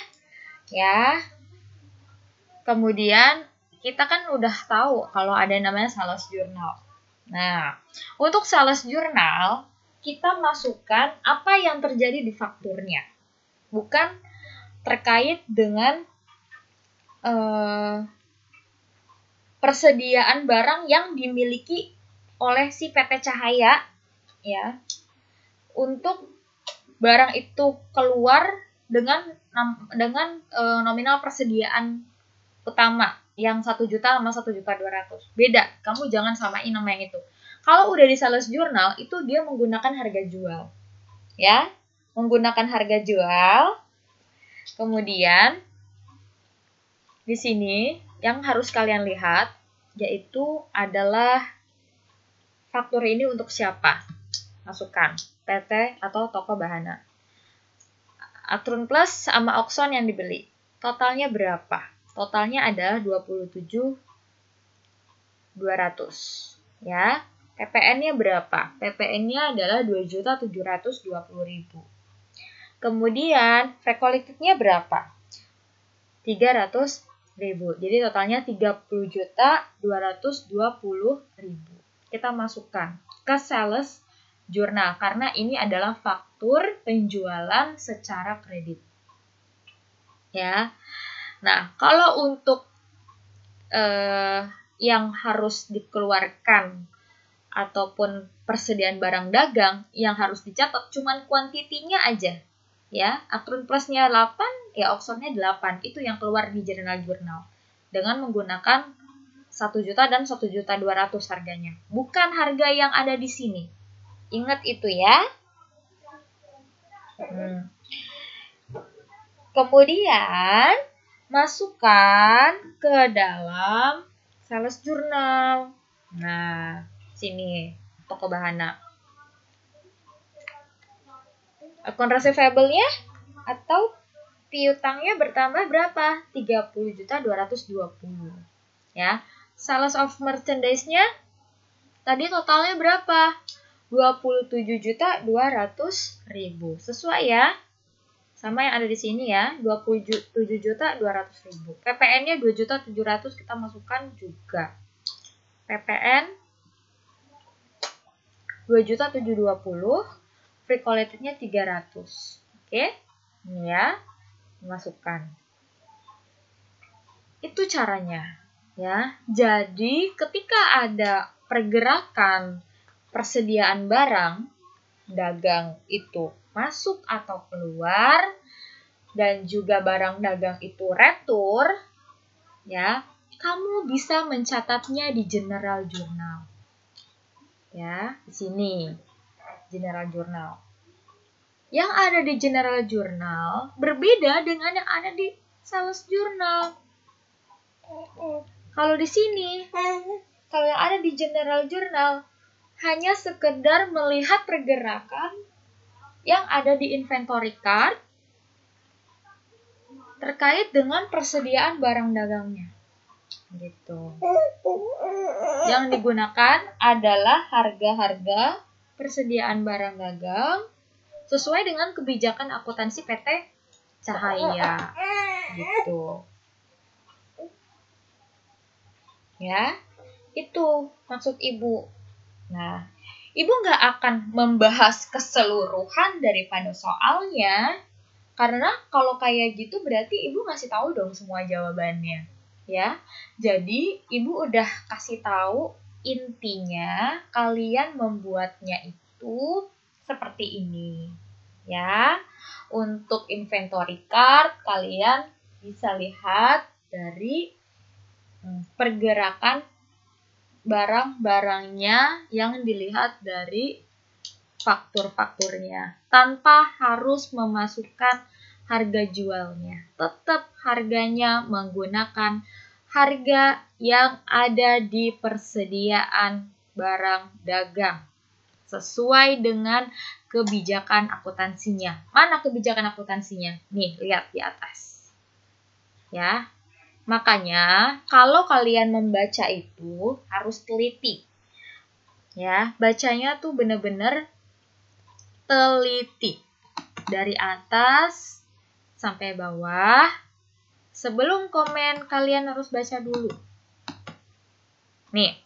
ya. Kemudian kita kan udah tahu kalau ada namanya sales journal. Nah, untuk sales journal kita masukkan apa yang terjadi di fakturnya, bukan terkait dengan persediaan barang yang dimiliki oleh si PT Cahaya, ya. Untuk barang itu keluar dengan nominal persediaan utama yang 1 juta sama 1.200.000. Beda, kamu jangan samain sama yang itu. Kalau udah di sales journal itu dia menggunakan harga jual. Ya, menggunakan harga jual. Kemudian di sini yang harus kalian lihat yaitu adalah faktur ini untuk siapa? Masukkan PT atau toko Bahana. Atrun Plus sama Oxon yang dibeli. Totalnya berapa? Totalnya adalah 27.200. Ya. PPN-nya berapa? PPN-nya adalah 2.720.000. Kemudian free collected-nya berapa? 300.000. Jadi totalnya 30.220.000. Kita masukkan ke sales journal karena ini adalah faktur penjualan secara kredit. Ya. Nah, kalau untuk yang harus dikeluarkan ataupun persediaan barang dagang yang harus dicatat cuman kuantitinya aja. Ya, Atrun Plus-nya 8, ya Oxonnya 8. Itu yang keluar di general jurnal. Dengan menggunakan 1 juta dan 1.200.000 harganya. Bukan harga yang ada di sini. Ingat itu ya. Kemudian masukkan ke dalam sales journal. Nah, sini toko Bahana. Akun receivable-nya atau piutangnya bertambah berapa? 30.220. Ya. Sales of merchandise-nya tadi totalnya berapa? 27.200.000. Sesuai ya? Sama yang ada di sini ya, 27.200.000. PPN-nya 2.700.000 kita masukkan juga. PPN 2.720.000 pre-collected-nya 300. Oke, ini ya, dimasukkan. Itu caranya, ya. Jadi, ketika ada pergerakan persediaan barang dagang itu masuk atau keluar, dan juga barang dagang itu retur, ya, kamu bisa mencatatnya di General Journal. Ya, di sini General Journal. Yang ada di General Journal berbeda dengan yang ada di Sales Journal. Kalau di sini, kalau yang ada di General Journal hanya sekedar melihat pergerakan yang ada di inventory card terkait dengan persediaan barang dagangnya. Gitu. Yang digunakan adalah harga-harga persediaan barang dagang sesuai dengan kebijakan akuntansi PT Cahaya. Gitu. Ya, itu maksud Ibu. Nah, Ibu nggak akan membahas keseluruhan daripada soalnya, karena kalau kayak gitu berarti Ibu ngasih tahu dong semua jawabannya. Ya, jadi Ibu udah kasih tahu intinya kalian membuatnya itu seperti ini. Ya, untuk inventory card kalian bisa lihat dari pergerakan barang-barangnya yang dilihat dari faktur-fakturnya tanpa harus memasukkan harga jualnya. Tetap harganya menggunakan harga yang ada di persediaan barang dagang sesuai dengan kebijakan akuntansinya. Mana kebijakan akuntansinya? Nih, lihat di atas. Ya. Makanya, kalau kalian membaca itu harus teliti. Ya, bacanya tuh bener-bener teliti. Dari atas sampai bawah. Sebelum komen, kalian harus baca dulu. Nih.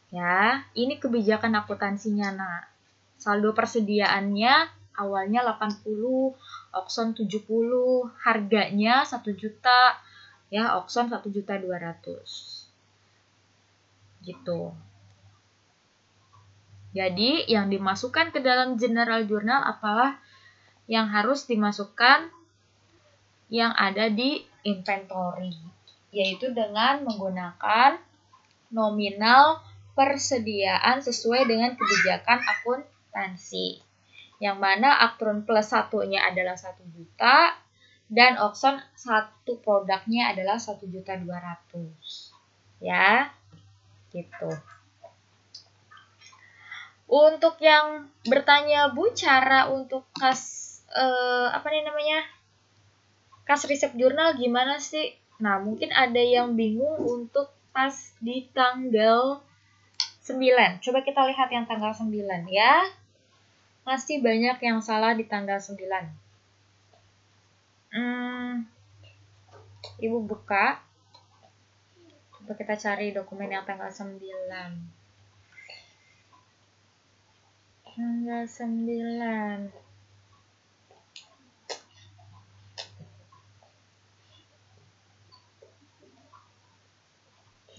Ya, ini kebijakan akuntansinya, Nak. Saldo persediaannya awalnya 80, Okson 70, harganya 1 juta. Ya, Okson 1.200.000. Gitu. Jadi, yang dimasukkan ke dalam General Journal apalah yang harus dimasukkan yang ada di inventory, yaitu dengan menggunakan nominal persediaan sesuai dengan kebijakan akuntansi. Yang mana Aktron plus 1-nya adalah 1 juta, dan Okson satu produknya adalah 1.200.000. Ya, gitu. Untuk yang bertanya, Bu, cara untuk kas resep jurnal gimana sih? Nah, mungkin ada yang bingung untuk pas di tanggal 9. Coba kita lihat yang tanggal 9 ya. Masih banyak yang salah di tanggal 9. Ibu buka. Coba kita cari dokumen yang tanggal 9. Tanggal 9.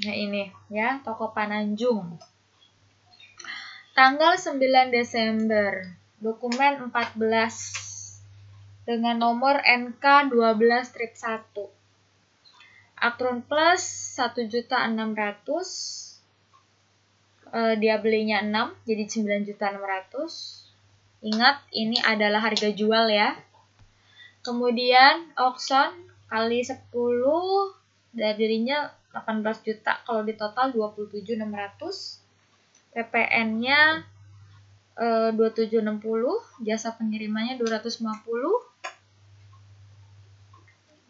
Nah ini ya, toko Pananjung. Tanggal 9 Desember. Dokumen 14. Dengan nomor NK 12-1. Aktron plus 1.600.000. Dia belinya 6, jadi 9.600.000. Ingat, ini adalah harga jual ya. Kemudian Okson kali 10, dia belinya 18 juta. Kalau di total 27.600. PPN-nya 2760, jasa pengirimannya 250.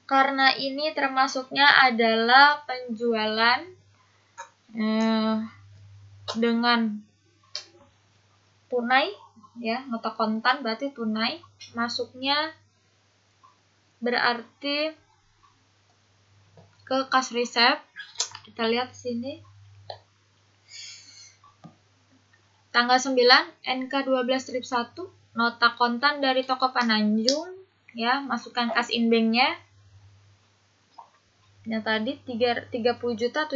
Karena ini termasuknya adalah penjualan dengan tunai, ya, nota kontan berarti tunai. Masuknya berarti ke kas resep. Kita lihat sini. Tanggal 9 NK12 strip 1 nota kontan dari toko Pananjung, ya, masukkan kas inbanknya. Yang tadi 30.710.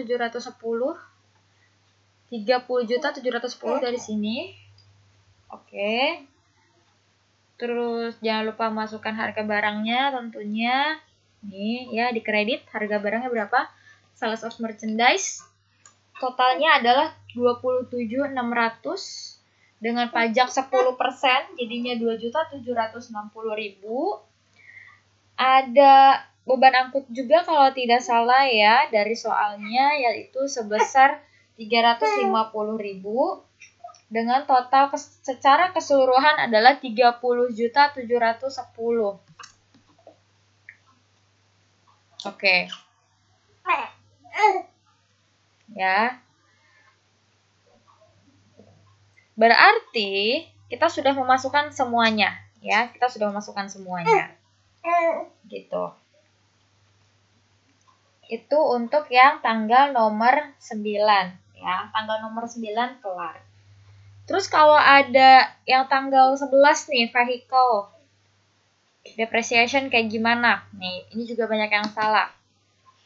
30.710 dari sini. Oke. Terus jangan lupa masukkan harga barangnya tentunya. Nih ya, di kredit harga barangnya berapa? Sales of merchandise totalnya adalah 27.600 dengan pajak 10%, jadinya 2.760.000. Ada beban angkut juga kalau tidak salah ya dari soalnya, yaitu sebesar 350.000 dengan total secara keseluruhan adalah 30.710. Oke. Ya. Berarti kita sudah memasukkan semuanya, ya. Kita sudah memasukkan semuanya. Gitu. Itu untuk yang tanggal nomor 9, ya. Tanggal nomor 9 kelar. Terus kalau ada yang tanggal 11 nih, vehicle depreciation kayak gimana? Nih, ini juga banyak yang salah.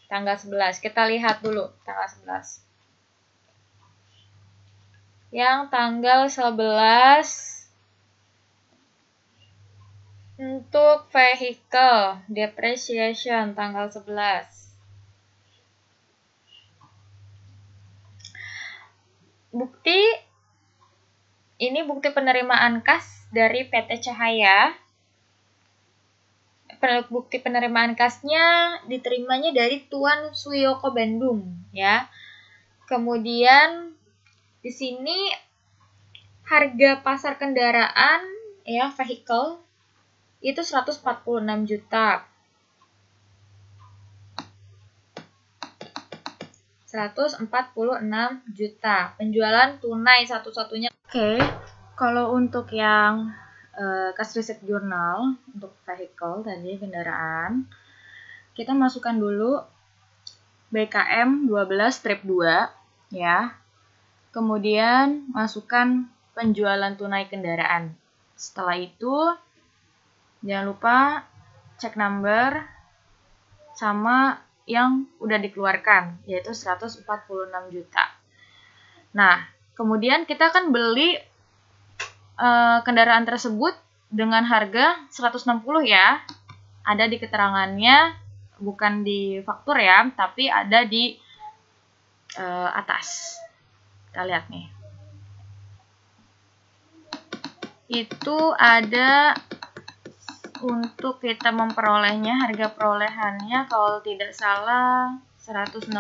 Tanggal 11. Kita lihat dulu tanggal 11. Yang tanggal 11 untuk vehicle depreciation tanggal 11. Ini bukti penerimaan kas dari PT Cahaya. Bukti penerimaan kasnya diterimanya dari Tuan Suyoko Bandung, ya. Kemudian di sini harga pasar kendaraan, ya, vehicle itu 146 juta. 146 juta. Penjualan tunai satu-satunya. Oke, kalau untuk yang kas riset jurnal untuk vehicle tadi kendaraan, kita masukkan dulu BKM 12 strip 2, ya. Kemudian masukkan penjualan tunai kendaraan. Setelah itu jangan lupa cek number sama yang udah dikeluarkan, yaitu 146 juta. Nah, kemudian kita akan beli kendaraan tersebut dengan harga 160, ya. Ada di keterangannya, bukan di faktur ya, tapi ada di atas. Kita lihat nih. Itu ada untuk kita memperolehnya, harga perolehannya kalau tidak salah 160.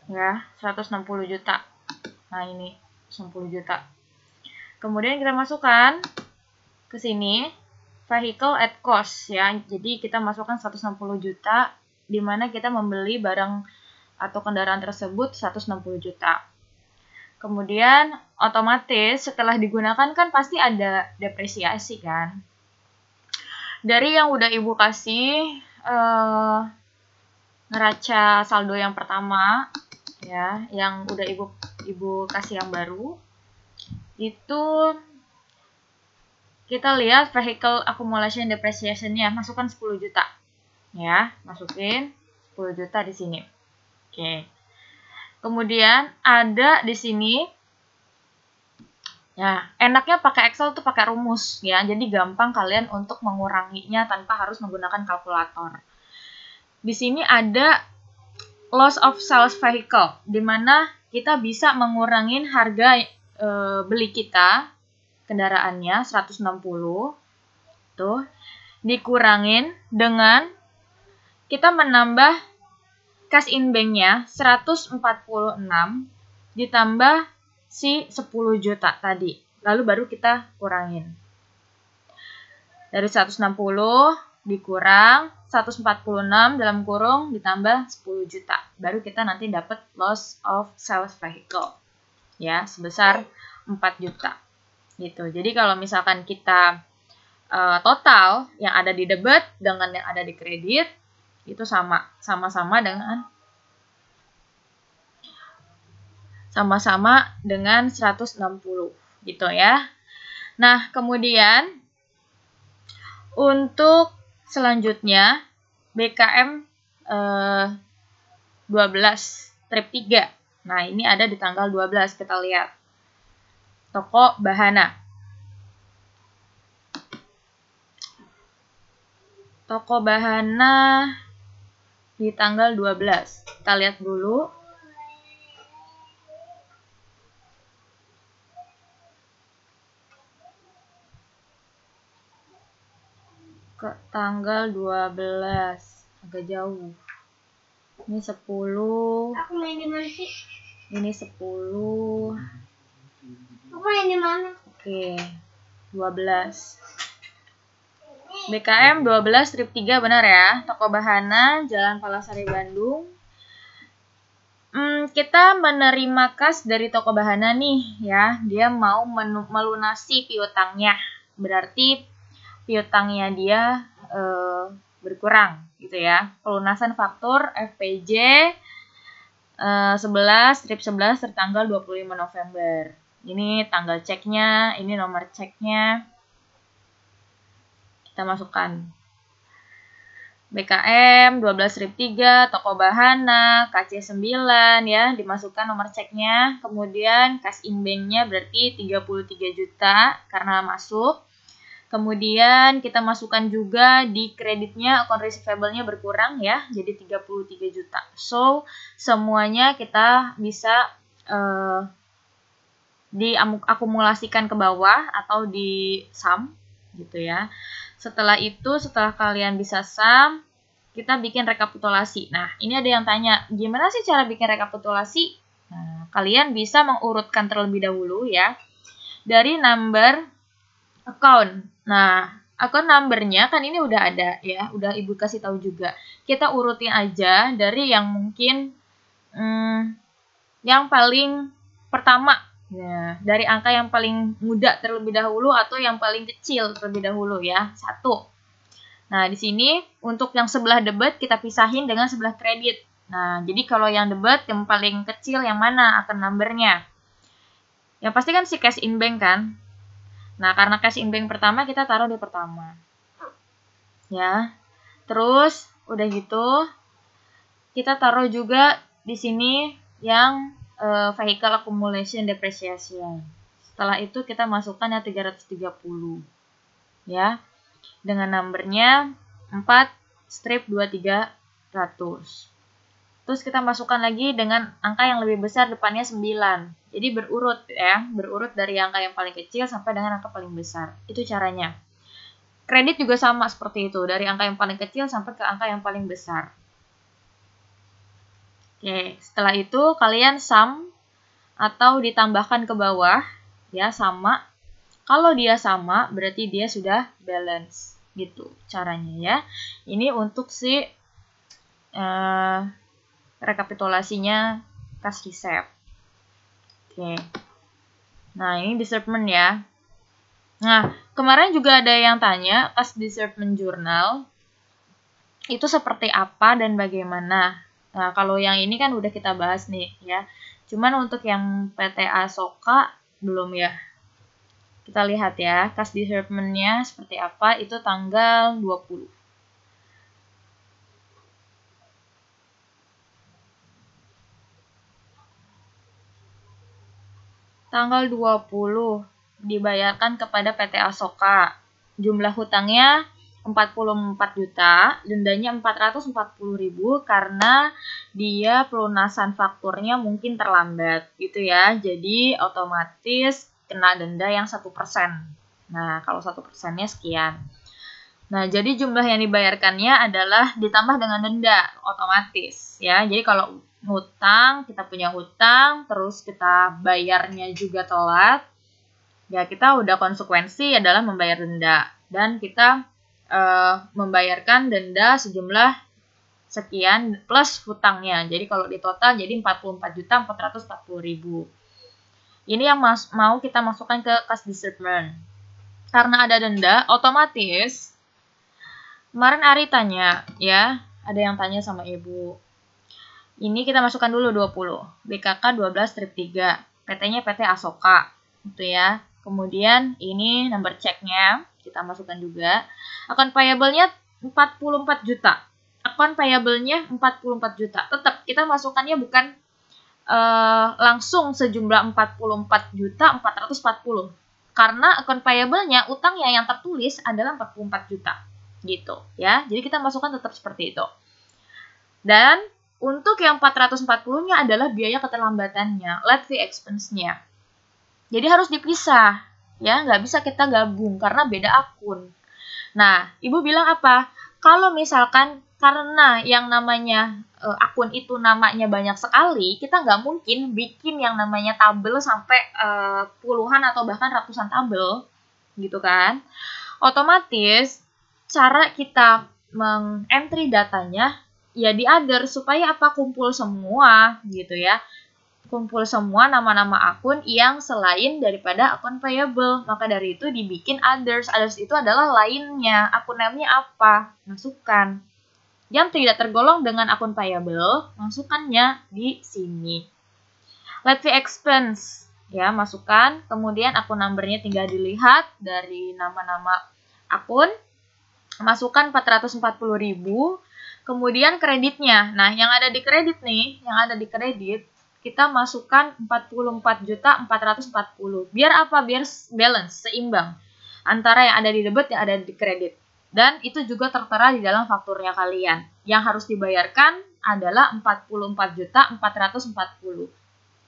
Ya, 160 juta. Nah, ini 90 juta. Kemudian kita masukkan ke sini vehicle at cost, ya. Jadi kita masukkan 160 juta di mana kita membeli barang atau kendaraan tersebut 160 juta. Kemudian otomatis setelah digunakan kan pasti ada depresiasi kan. Dari yang udah Ibu kasih neraca saldo yang pertama, ya, yang udah Ibu kasih yang baru, itu kita lihat vehicle accumulation depreciation-nya, masukkan 10 juta. Ya, masukin 10 juta di sini. Oke. Kemudian ada di sini, ya, enaknya pakai Excel tuh pakai rumus, ya. Jadi gampang kalian untuk menguranginya tanpa harus menggunakan kalkulator. Di sini ada loss of sales vehicle, di mana kita bisa mengurangi harga beli kita, kendaraannya 160, tuh, dikurangin dengan kita menambah cash in bank-nya 146 ditambah si 10 juta tadi. Lalu baru kita kurangin. Dari 160 dikurang 146 dalam kurung ditambah 10 juta. Baru kita nanti dapat loss of sales vehicle. Ya, sebesar 4 juta. Gitu. Jadi kalau misalkan kita total yang ada di debit dengan yang ada di kredit itu sama-sama dengan sama-sama dengan 160 gitu ya. Nah, kemudian untuk selanjutnya BKM 12 trip 3. Nah, ini ada di tanggal 12, kita lihat. Toko Bahana. Toko Bahana di tanggal 12. Kita lihat dulu. Ke tanggal 12. Agak jauh. Ini 10. Aku main di mana sih? Ini 10. Aku main di mana? Oke. 12. BKM 12 trip 3 benar ya. Toko Bahana, Jalan Palasari, Bandung. Kita menerima kas dari Toko Bahana nih ya. Dia mau melunasi piutangnya. Berarti piutangnya dia berkurang gitu ya. Pelunasan faktur FPJ 11 trip 11 tertanggal 25 November. Ini tanggal ceknya, ini nomor ceknya. Kita masukkan. BKM 12 trip 3, Toko Bahana, KC 9 ya, dimasukkan nomor ceknya. Kemudian cash in bank-nya berarti 33 juta karena masuk. Kemudian kita masukkan juga di kreditnya, account receivable-nya berkurang ya, jadi 33 juta. So, semuanya kita bisa diakumulasikan ke bawah atau di sum gitu ya. Setelah itu, setelah kalian bisa sum, kita bikin rekapitulasi. Nah, ini ada yang tanya, gimana sih cara bikin rekapitulasi? Nah, kalian bisa mengurutkan terlebih dahulu ya, dari number account. Nah, account number-nya kan ini udah ada ya, udah Ibu kasih tahu juga. Kita urutin aja dari yang mungkin yang paling pertama. Nah, dari angka yang paling muda terlebih dahulu atau yang paling kecil terlebih dahulu ya. 1. Nah, di sini untuk yang sebelah debit kita pisahin dengan sebelah kredit. Nah, jadi kalau yang debit yang paling kecil yang mana akan numbernya? Yang pasti kan si cash in bank kan. Nah, karena cash in bank pertama kita taruh di pertama. Ya. Terus udah gitu kita taruh juga di sini yang vehicle accumulation depreciation. Setelah itu kita masukkan yang 330 ya. Dengan numbernya 4 strip 2300. Terus kita masukkan lagi dengan angka yang lebih besar depannya 9. Jadi berurut ya, berurut dari angka yang paling kecil sampai dengan angka paling besar. Itu caranya. Kredit juga sama seperti itu, dari angka yang paling kecil sampai ke angka yang paling besar. Oke, setelah itu kalian sum atau ditambahkan ke bawah ya, sama. Kalau dia sama berarti dia sudah balance gitu caranya ya. Ini untuk si rekapitulasinya cash receipt. Oke. Nah, ini disbursement ya. Nah, kemarin juga ada yang tanya cash disbursement journal itu seperti apa dan bagaimana. Nah, kalau yang ini kan udah kita bahas nih ya. Cuman untuk yang PTA Soka belum ya. Kita lihat ya, cash disbursement-nya seperti apa, itu tanggal 20. Tanggal 20 dibayarkan kepada PTA Soka. Jumlah hutangnya 44 juta, dendanya 440.000 karena dia pelunasan fakturnya mungkin terlambat gitu ya. Jadi otomatis kena denda yang 1%. Nah, kalau 1%-nya sekian. Nah, jadi jumlah yang dibayarkannya adalah ditambah dengan denda otomatis ya. Jadi kalau hutang, kita punya hutang, terus kita bayarnya juga telat, ya kita udah konsekuensi adalah membayar denda. Dan kita membayarkan denda sejumlah sekian plus hutangnya. Jadi kalau di total jadi 44.440.000. Ini yang mau kita masukkan ke cash disbursement. Karena ada denda, otomatis kemarin Ari tanya ya, ada yang tanya sama Ibu. Ini kita masukkan dulu 20. BKK 12 strip 3. PT-nya PT Asoka. Gitu ya. Kemudian ini number check-nya kita masukkan juga. Account payable-nya 44 juta. Account payable-nya 44 juta. Tetap kita masukkannya bukan langsung sejumlah 44 juta 440. Karena account payable-nya utangnya yang tertulis adalah 44 juta. Gitu ya. Jadi kita masukkan tetap seperti itu. Dan untuk yang 440-nya adalah biaya keterlambatannya, late fee expense-nya. Jadi harus dipisah, ya, nggak bisa kita gabung karena beda akun. Nah, Ibu bilang apa? Kalau misalkan karena yang namanya akun itu namanya banyak sekali, kita nggak mungkin bikin yang namanya tabel sampai puluhan atau bahkan ratusan tabel, gitu kan? Otomatis cara kita meng-entry datanya ya di other supaya apa, kumpul semua gitu ya. Kumpul semua nama-nama akun yang selain daripada akun payable. Maka dari itu dibikin others. Others itu adalah lainnya. Akun name-nya apa? Masukkan. Yang tidak tergolong dengan akun payable, masukkannya di sini. Late fee expense. Ya, masukkan. Kemudian akun number-nya tinggal dilihat dari nama-nama akun. Masukkan 440.000. Kemudian kreditnya. Nah, yang ada di kredit nih, kita masukkan 44.440. Biar apa? Biar balance, seimbang antara yang ada di debit yang ada di kredit. Dan itu juga tertera di dalam fakturnya kalian. Yang harus dibayarkan adalah 44.440.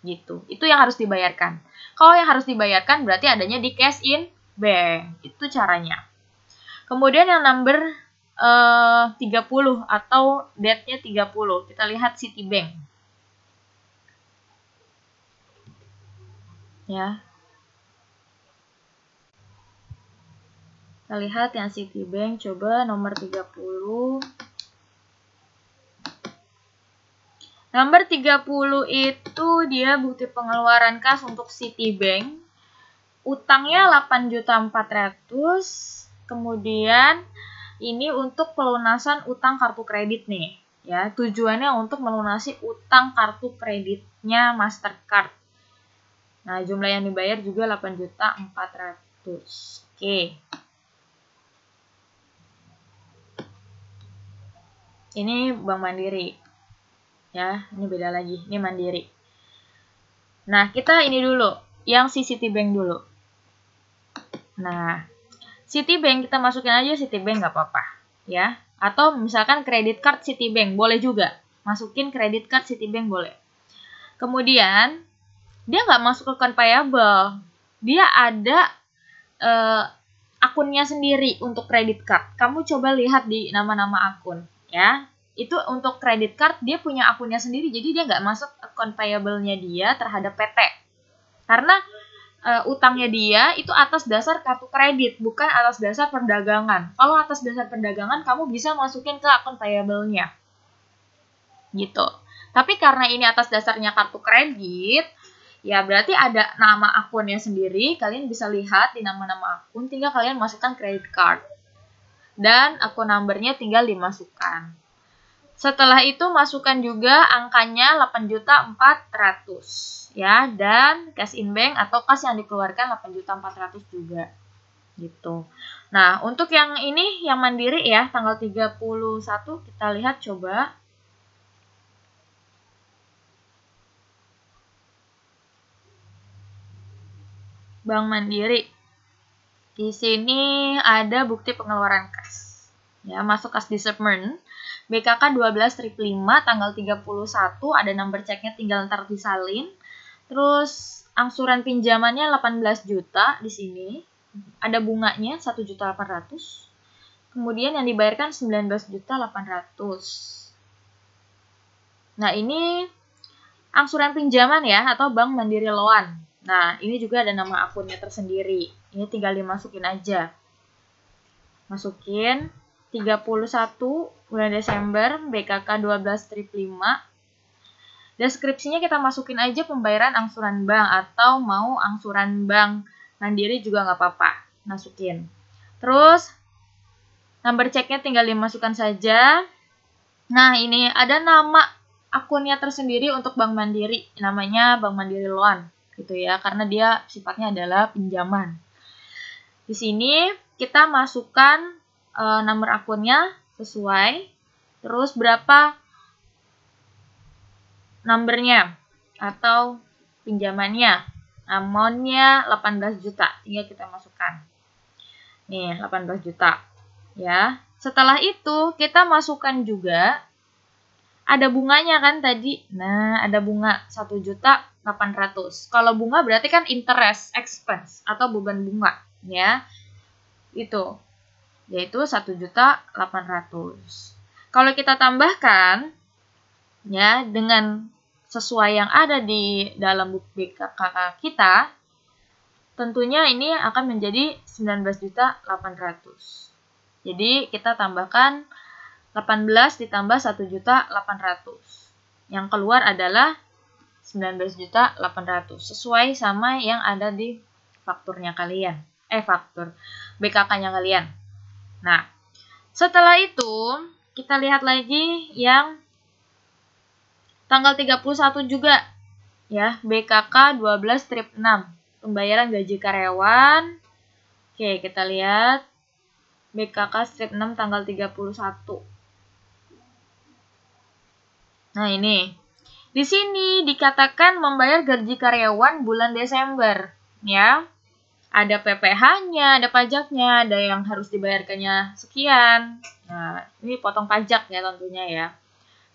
Gitu. Itu yang harus dibayarkan. Kalau yang harus dibayarkan berarti adanya di cash in bank. Itu caranya. Kemudian yang number 30 atau date-nya 30. Kita lihat Citibank. Ya. Kita lihat yang Citibank, coba nomor 30. Nomor 30 itu dia bukti pengeluaran kas untuk Citibank. Utangnya 8.400.000. Kemudian ini untuk pelunasan utang kartu kredit nih, ya. Tujuannya untuk melunasi utang kartu kreditnya Mastercard. Nah, jumlah yang dibayar juga 8.400.000. Oke. Ini Bank Mandiri. Ya, ini beda lagi. Ini Mandiri. Nah, kita ini dulu, yang si Citibank dulu. Nah, Citibank kita masukin aja Citibank nggak apa-apa, ya. Atau misalkan kredit card Citibank boleh juga, masukin kredit card Citibank boleh. Kemudian dia nggak masuk ke account payable, dia ada akunnya sendiri untuk kredit card. Kamu coba lihat di nama-nama akun, ya. Itu untuk kredit card dia punya akunnya sendiri, jadi dia nggak masuk account payable-nya dia terhadap PT, karena utangnya dia itu atas dasar kartu kredit, bukan atas dasar perdagangan. Kalau atas dasar perdagangan, kamu bisa masukin ke akun payable-nya. Gitu. Tapi karena ini atas dasarnya kartu kredit, ya berarti ada nama akunnya sendiri. Kalian bisa lihat di nama-nama akun, tinggal kalian masukkan credit card. Dan akun number-nya tinggal dimasukkan. Setelah itu masukkan juga angkanya 8.400.000 ya, dan cash in bank atau kas yang dikeluarkan 8.400.000 juga. Gitu. Nah, untuk yang ini yang Mandiri ya, tanggal 31 kita lihat coba. Bank Mandiri. Di sini ada bukti pengeluaran kas. Ya, masuk kas disbursement. BKK 12/5 tanggal 31 ada number check-nya tinggal ntar disalin. Terus angsuran pinjamannya 18 juta di sini. Ada bunganya 1.800.000. Kemudian yang dibayarkan 19.800.000. Nah, ini angsuran pinjaman ya atau Bank Mandiri Loan. Nah, ini juga ada nama akunnya tersendiri. Ini tinggal dimasukin aja. Masukin 31 bulan Desember, BKK 12/5. Deskripsinya kita masukin aja pembayaran angsuran bank atau mau angsuran bank Mandiri juga nggak apa-apa. Masukin. Terus, number check-nya tinggal dimasukkan saja. Nah, ini ada nama akunnya tersendiri untuk Bank Mandiri, namanya Bank Mandiri Loan gitu ya, karena dia sifatnya adalah pinjaman. Di sini kita masukkan nomor akunnya sesuai, terus berapa numbernya atau pinjamannya, amountnya 18 juta, tinggal kita masukkan. Nih, 18 juta ya. Setelah itu kita masukkan juga ada bunganya kan tadi. Nah, ada bunga 1.800.000. Kalau bunga berarti kan interest expense atau beban bunga ya. Itu yaitu 1.800.000. Kalau kita tambahkan ya dengan sesuai yang ada di dalam buku BKK kita, tentunya ini akan menjadi 19.800.000. Jadi kita tambahkan 18 ditambah 1.800.000. Yang keluar adalah 19.800.000 sesuai sama yang ada di fakturnya kalian. Faktur BKK-nya kalian. Nah, setelah itu kita lihat lagi yang tanggal 31 juga ya, BKK 12 strip 6, pembayaran gaji karyawan. Oke, kita lihat BKK strip 6 tanggal 31. Nah, ini. Di sini dikatakan membayar gaji karyawan bulan Desember, ya. Ada PPh-nya, ada pajaknya, ada yang harus dibayarkannya sekian. Nah, ini potong pajak ya tentunya ya.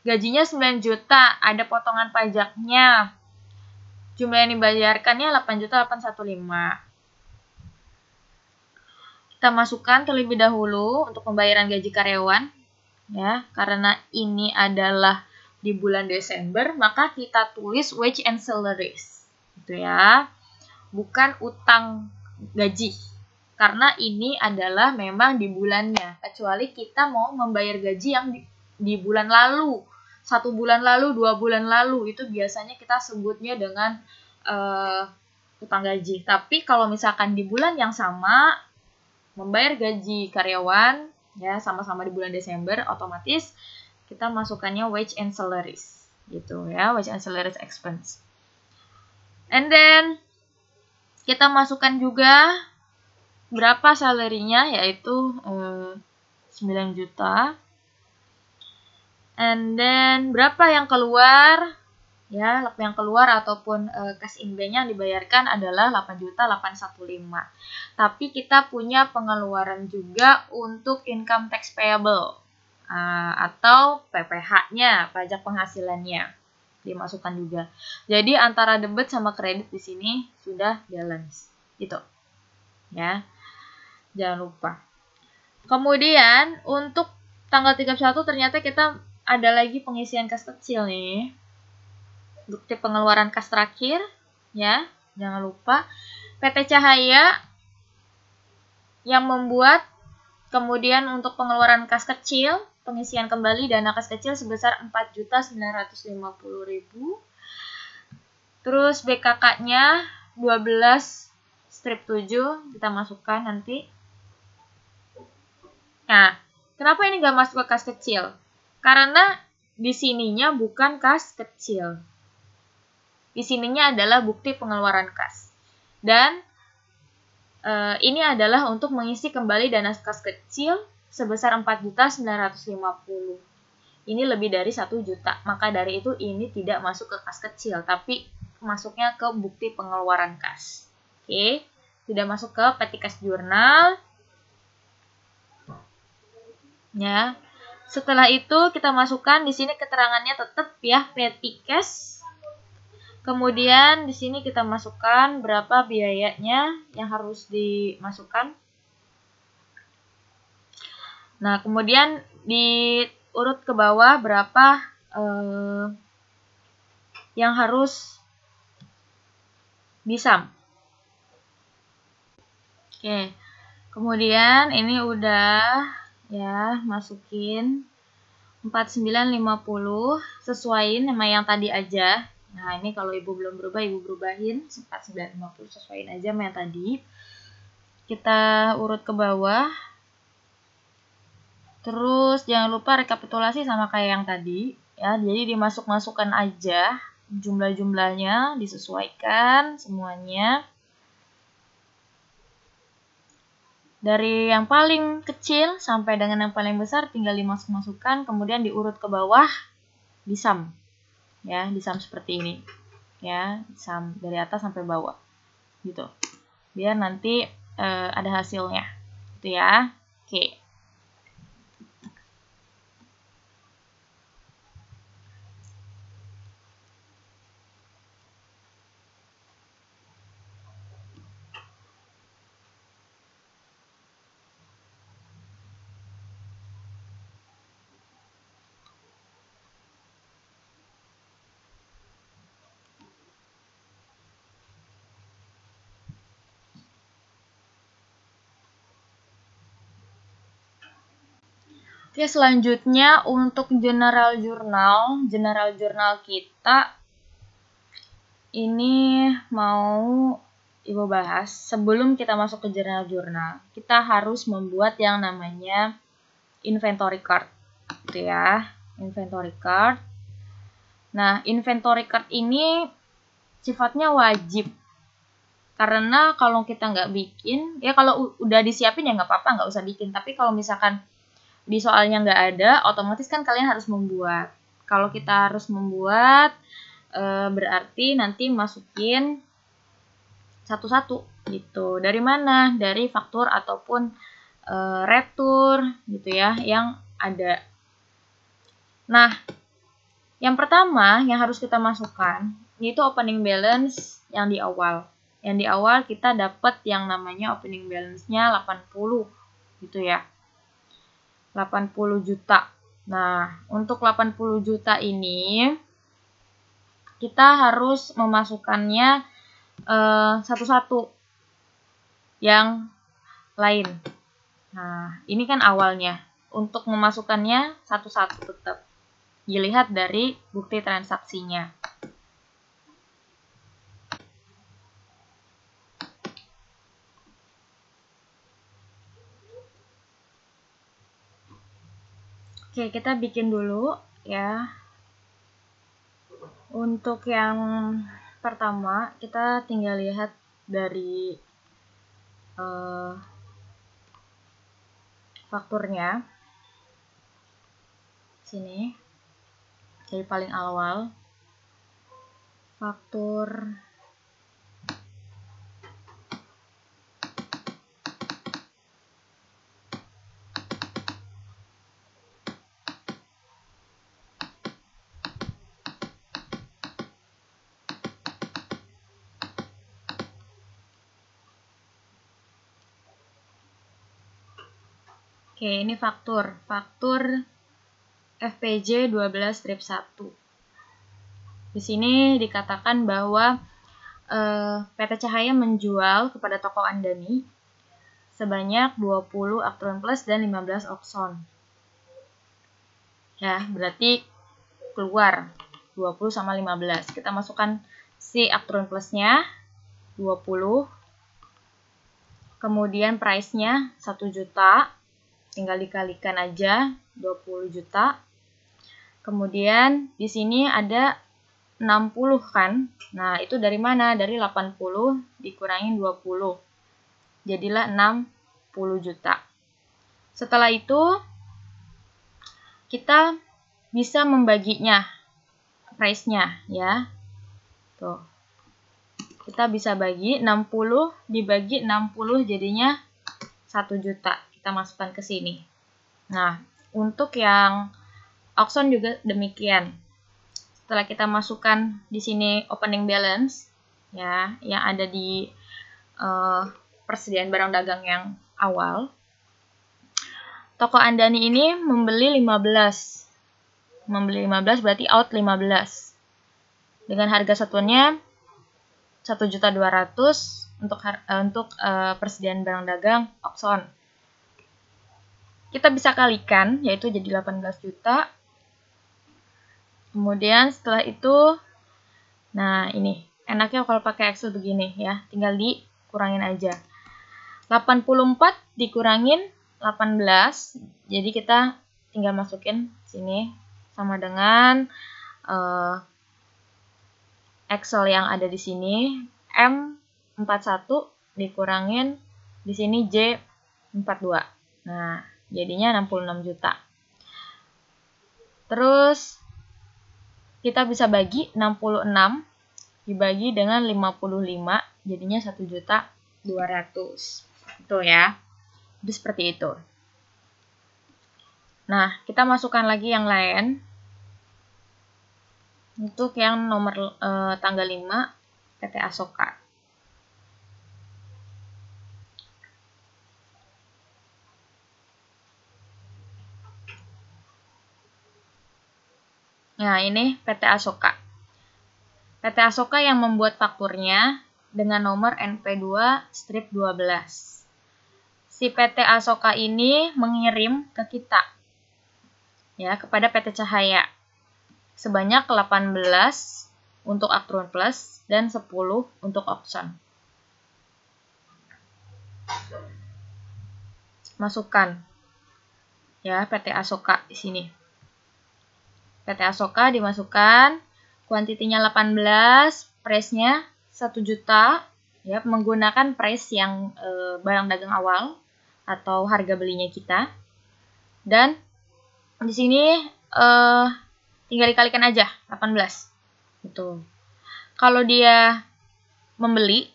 Gajinya 9 juta, ada potongan pajaknya. Jumlah yang dibayarkannya 8.815.000. Kita masukkan terlebih dahulu untuk pembayaran gaji karyawan ya, karena ini adalah di bulan Desember, maka kita tulis wage and salaries gitu ya, bukan utang gaji, karena ini adalah memang di bulannya, kecuali kita mau membayar gaji yang di bulan lalu, 1 bulan lalu, 2 bulan lalu, itu biasanya kita sebutnya dengan utang gaji. Tapi kalau misalkan di bulan yang sama membayar gaji karyawan ya, sama-sama di bulan Desember, otomatis kita masukkannya wage and salaries gitu ya, wage and salaries expense. And then kita masukkan juga berapa salary-nya, yaitu 9 juta. And then berapa yang keluar ya, yang keluar ataupun cash in bank yang dibayarkan adalah 8.815.000. Tapi kita punya pengeluaran juga untuk income tax payable atau PPh-nya, pajak penghasilannya dimasukkan juga. Jadi antara debit sama kredit di sini sudah balance. Gitu. Ya. Jangan lupa. Kemudian untuk tanggal 31 ternyata kita ada lagi pengisian kas kecil nih. Bukti pengeluaran kas terakhir ya, jangan lupa PT Cahaya yang membuat. Kemudian untuk pengeluaran kas kecil, pengisian kembali dana kas kecil sebesar 4.950.000. Terus BKK-nya 12 strip 7 kita masukkan nanti. Nah, kenapa ini nggak masuk ke kas kecil? Karena di sininya bukan kas kecil. Di sininya adalah bukti pengeluaran kas. Dan ini adalah untuk mengisi kembali dana kas kecil sebesar 4.950.000. Ini lebih dari 1 juta. Maka dari itu ini tidak masuk ke kas kecil, tapi masuknya ke bukti pengeluaran kas. Oke, tidak masuk ke petty cash journal. Ya. Setelah itu kita masukkan di sini keterangannya tetap ya, petty cash. Kemudian di sini kita masukkan berapa biayanya yang harus dimasukkan. Nah, kemudian diurut ke bawah berapa yang harus disam. Oke. Kemudian ini udah ya, masukin 4950, sesuaiin sama yang tadi aja. Nah, ini kalau ibu belum berubah, ibu berubahin 4950, sesuaiin aja sama yang tadi. Kita urut ke bawah. Terus jangan lupa rekapitulasi sama kayak yang tadi Ya, jadi dimasuk-masukkan aja jumlah-jumlahnya, disesuaikan semuanya. Dari yang paling kecil sampai dengan yang paling besar tinggal dimasuk-masukkan, kemudian diurut ke bawah, disum. Ya, disum seperti ini. Ya, disum dari atas sampai bawah. Gitu. Biar nanti ada hasilnya. Gitu ya. Oke. Oke, selanjutnya untuk general journal kita ini mau Ibu bahas. Sebelum kita masuk ke jurnal, kita harus membuat yang namanya inventory card, gitu ya, inventory card. Nah, inventory card ini sifatnya wajib, karena kalau kita nggak bikin, ya kalau udah disiapin ya nggak apa-apa, nggak usah bikin. Tapi kalau misalkan di soalnya nggak ada, otomatis kan kalian harus membuat. Kalau kita harus membuat, berarti nanti masukin satu-satu gitu. Dari mana? Dari faktur ataupun retur gitu ya yang ada. Nah, yang pertama yang harus kita masukkan yaitu opening balance yang di awal. Yang di awal kita dapat yang namanya opening balance-nya 80 gitu ya. 80 juta. Nah, untuk 80 juta ini kita harus memasukkannya satu-satu yang lain. Nah, ini kan awalnya. Untuk memasukkannya satu-satu tetap. Dilihat dari bukti transaksinya. Oke, kita bikin dulu ya. Untuk yang pertama, kita tinggal lihat dari fakturnya. Sini. Dari paling awal. Faktur Oke, ini faktur. Faktur FPJ 12-1. Di sini dikatakan bahwa PT Cahaya menjual kepada toko Andani sebanyak 20 Actron Plus dan 15 Oxon. Ya, berarti keluar 20 sama 15. Kita masukkan si Actron Plus-nya 20. Kemudian price-nya 1 juta. Tinggal dikalikan aja 20 juta. Kemudian di sini ada 60 kan. Nah, itu dari mana? Dari 80 dikurangin 20. Jadilah 60 juta. Setelah itu kita bisa membaginya price-nya ya. Tuh. Kita bisa bagi 60 dibagi 60 jadinya 1 juta. Kita masukkan ke sini. Nah, untuk yang auction juga demikian. Setelah kita masukkan di sini opening balance ya, yang ada di persediaan barang dagang yang awal. Toko Andani ini membeli 15. Membeli 15 berarti out 15. Dengan harga satuannya 1.200.000 untuk persediaan barang dagang auction. Kita bisa kalikan, yaitu jadi 18 juta. Kemudian setelah itu, nah ini, enaknya kalau pakai Excel begini ya, tinggal dikurangin aja. 84 dikurangin 18, jadi kita tinggal masukin sini sama dengan Excel yang ada di sini, M41 dikurangin di sini J42. Nah, jadinya 66 juta. Terus kita bisa bagi 66 dibagi dengan 55, jadinya 1.200.000. Itu ya. Jadi seperti itu. Nah, kita masukkan lagi yang lain. Untuk yang nomor tanggal 5, PT Asoka. Nah, ini PT Asoka. PT Asoka yang membuat fakturnya dengan nomor NP2-12. Si PT Asoka ini mengirim ke kita, ya, kepada PT Cahaya sebanyak 18 untuk Actron Plus dan 10 untuk Oxon. Masukkan ya PT Asoka di sini. PT Asoka dimasukkan, kuantitinya 18, price-nya 1 juta, ya, menggunakan price yang barang dagang awal atau harga belinya kita. Dan di sini tinggal dikalikan aja 18. Gitu. Kalau dia membeli,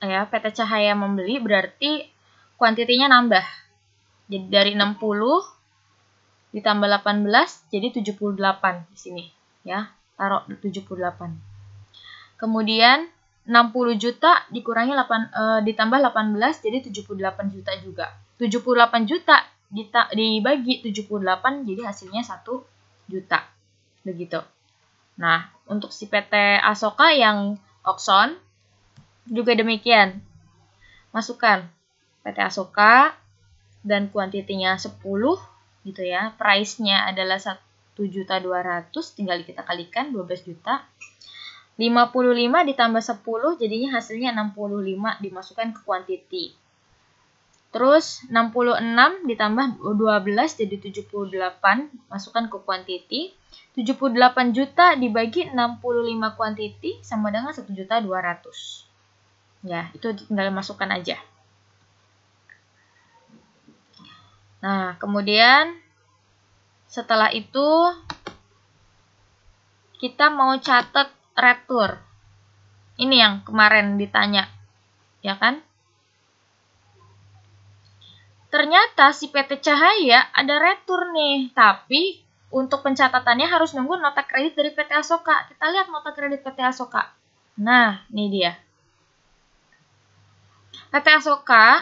ya, PT Cahaya membeli, berarti kuantitinya nambah. Jadi dari 60 ditambah 18 jadi 78 di sini, ya. Taruh 78. Kemudian 60 juta dikurangi ditambah 18 jadi 78 juta juga. 78 juta dibagi 78 jadi hasilnya 1 juta. Begitu. Nah, untuk si PT Asoka yang Oxon juga demikian. Masukkan PT Asoka dan kuantitinya 10 gitu ya. Price-nya adalah 1.200.000, tinggal kita kalikan 12 juta. 55 ditambah 10 jadinya hasilnya 65 dimasukkan ke kuantiti. Terus 66 ditambah 12 jadi 78, masukkan ke kuantiti. 78 juta dibagi 65 kuantiti sama dengan 1.200.000. Ya, itu tinggal masukkan aja. Nah, kemudian setelah itu kita mau catat retur. Ini yang kemarin ditanya, ya kan? Ternyata si PT Cahaya ada retur nih, tapi untuk pencatatannya harus nunggu nota kredit dari PT Asoka. Kita lihat nota kredit PT Asoka. Nah, ini dia. PT Asoka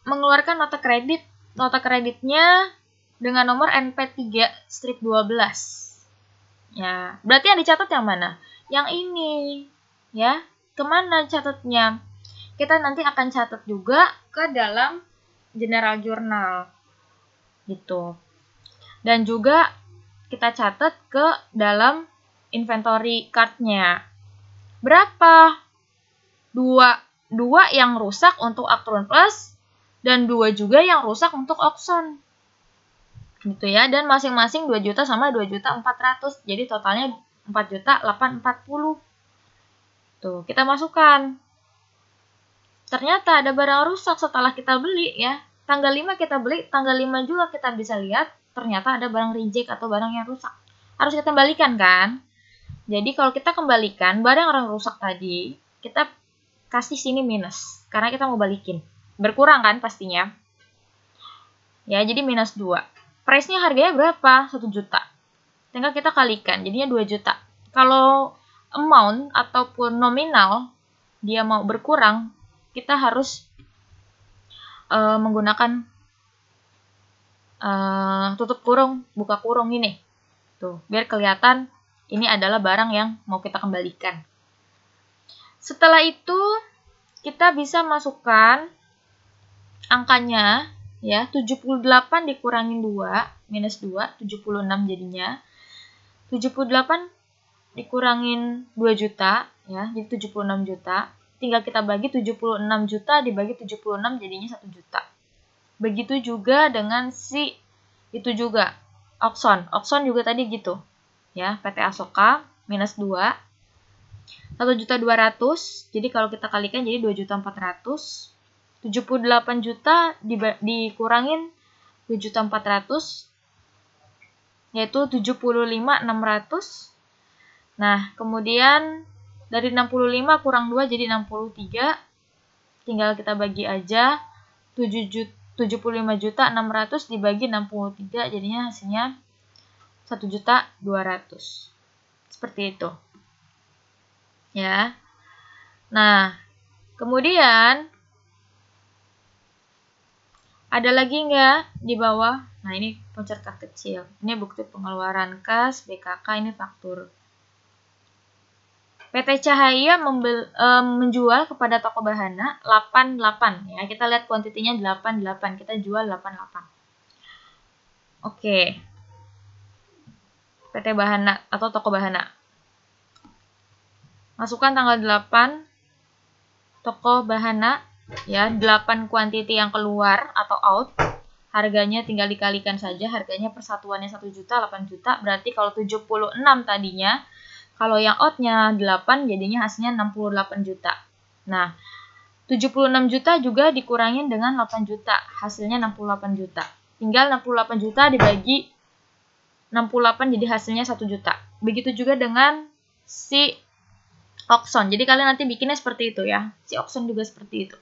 mengeluarkan nota kredit. Nota kreditnya dengan nomor NP3-12. Ya, berarti yang dicatat yang mana? Yang ini, ya. Kemana catatnya? Kita nanti akan catat juga ke dalam General Journal, gitu. Dan juga kita catat ke dalam inventory card-nya. Berapa? Dua yang rusak untuk Actron Plus dan 2 juga yang rusak untuk Oxon. Gitu ya, dan masing-masing 2 juta sama 2.400.000. Jadi totalnya 4.840.000. Tuh, kita masukkan. Ternyata ada barang rusak setelah kita beli, ya. Tanggal 5 kita beli, tanggal 5 juga kita bisa lihat ternyata ada barang reject atau barang yang rusak. Harus kita kembalikan kan? Jadi kalau kita kembalikan barang yang rusak tadi, kita kasih sini minus karena kita mau balikin. Berkurang kan pastinya. Ya, jadi minus 2. Price-nya harganya berapa? 1 juta. Tinggal kita kalikan, jadinya 2 juta. Kalau amount ataupun nominal dia mau berkurang, kita harus menggunakan tutup kurung, buka kurung ini. Tuh, biar kelihatan ini adalah barang yang mau kita kembalikan. Setelah itu, kita bisa masukkan angkanya, ya, 78 dikurangin 2, minus 2, 76 jadinya. 78 dikurangin 2 juta, ya, jadi 76 juta. Tinggal kita bagi 76 juta dibagi 76 jadinya 1 juta. Begitu juga dengan si itu juga, Oxon. Oxon juga tadi gitu. ya, PT Asoka minus 2. 1.200.000, jadi kalau kita kalikan jadi 2.400.000. 78 juta dikurangin 2.400.000, yaitu 75.600. Nah, kemudian dari 65 kurang 2 jadi 63. Tinggal kita bagi aja. 75.600.000 dibagi 63, jadinya hasilnya 1.200.000. Seperti itu. Ya. Nah, kemudian ada lagi nggak di bawah? Nah, ini voucher kas kecil. Ini bukti pengeluaran kas, BKK, ini faktur. PT Cahaya menjual kepada toko Bahana 88. Ya, kita lihat kuantitinya 88. Kita jual 88. Oke. PT Bahana atau toko Bahana. Masukkan tanggal 8 toko Bahana, ya, 8 kuantiti yang keluar atau out. Harganya tinggal dikalikan saja, harganya persatuannya 1 juta, 8 juta. Berarti kalau 76 tadinya, kalau yang out-nya 8 jadinya hasilnya 68 juta. Nah, 76 juta juga dikurangin dengan 8 juta, hasilnya 68 juta. Tinggal 68 juta dibagi 68 jadi hasilnya 1 juta. Begitu juga dengan si Oxon. Jadi kalian nanti bikinnya seperti itu ya. Si Oxon juga seperti itu.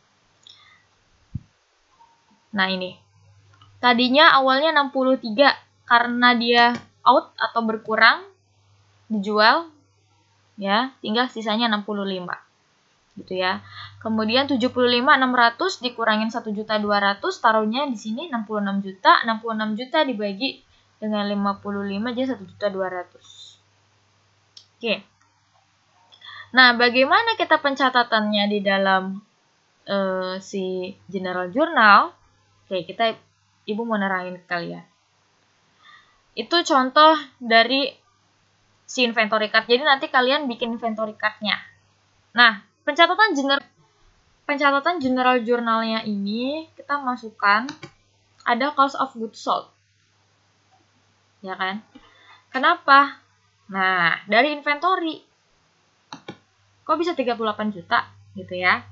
Nah, ini. Tadinya awalnya 63 karena dia out atau berkurang dijual, ya, tinggal sisanya 65. Gitu ya. Kemudian 75.600 dikurangin 1.200.000, taruhnya di sini 66 juta. 66 juta dibagi dengan 55 jadi 1.200.000. Oke. Nah, bagaimana kita pencatatannya di dalam si General Journal? Oke, Ibu mau nerangin ke kalian. Itu contoh dari si inventory card. Jadi nanti kalian bikin inventory card-nya. Nah, pencatatan general journal-nya ini kita masukkan ada cost of goods sold. Ya kan? Kenapa? Nah, dari inventory. Kok bisa 38 juta gitu ya?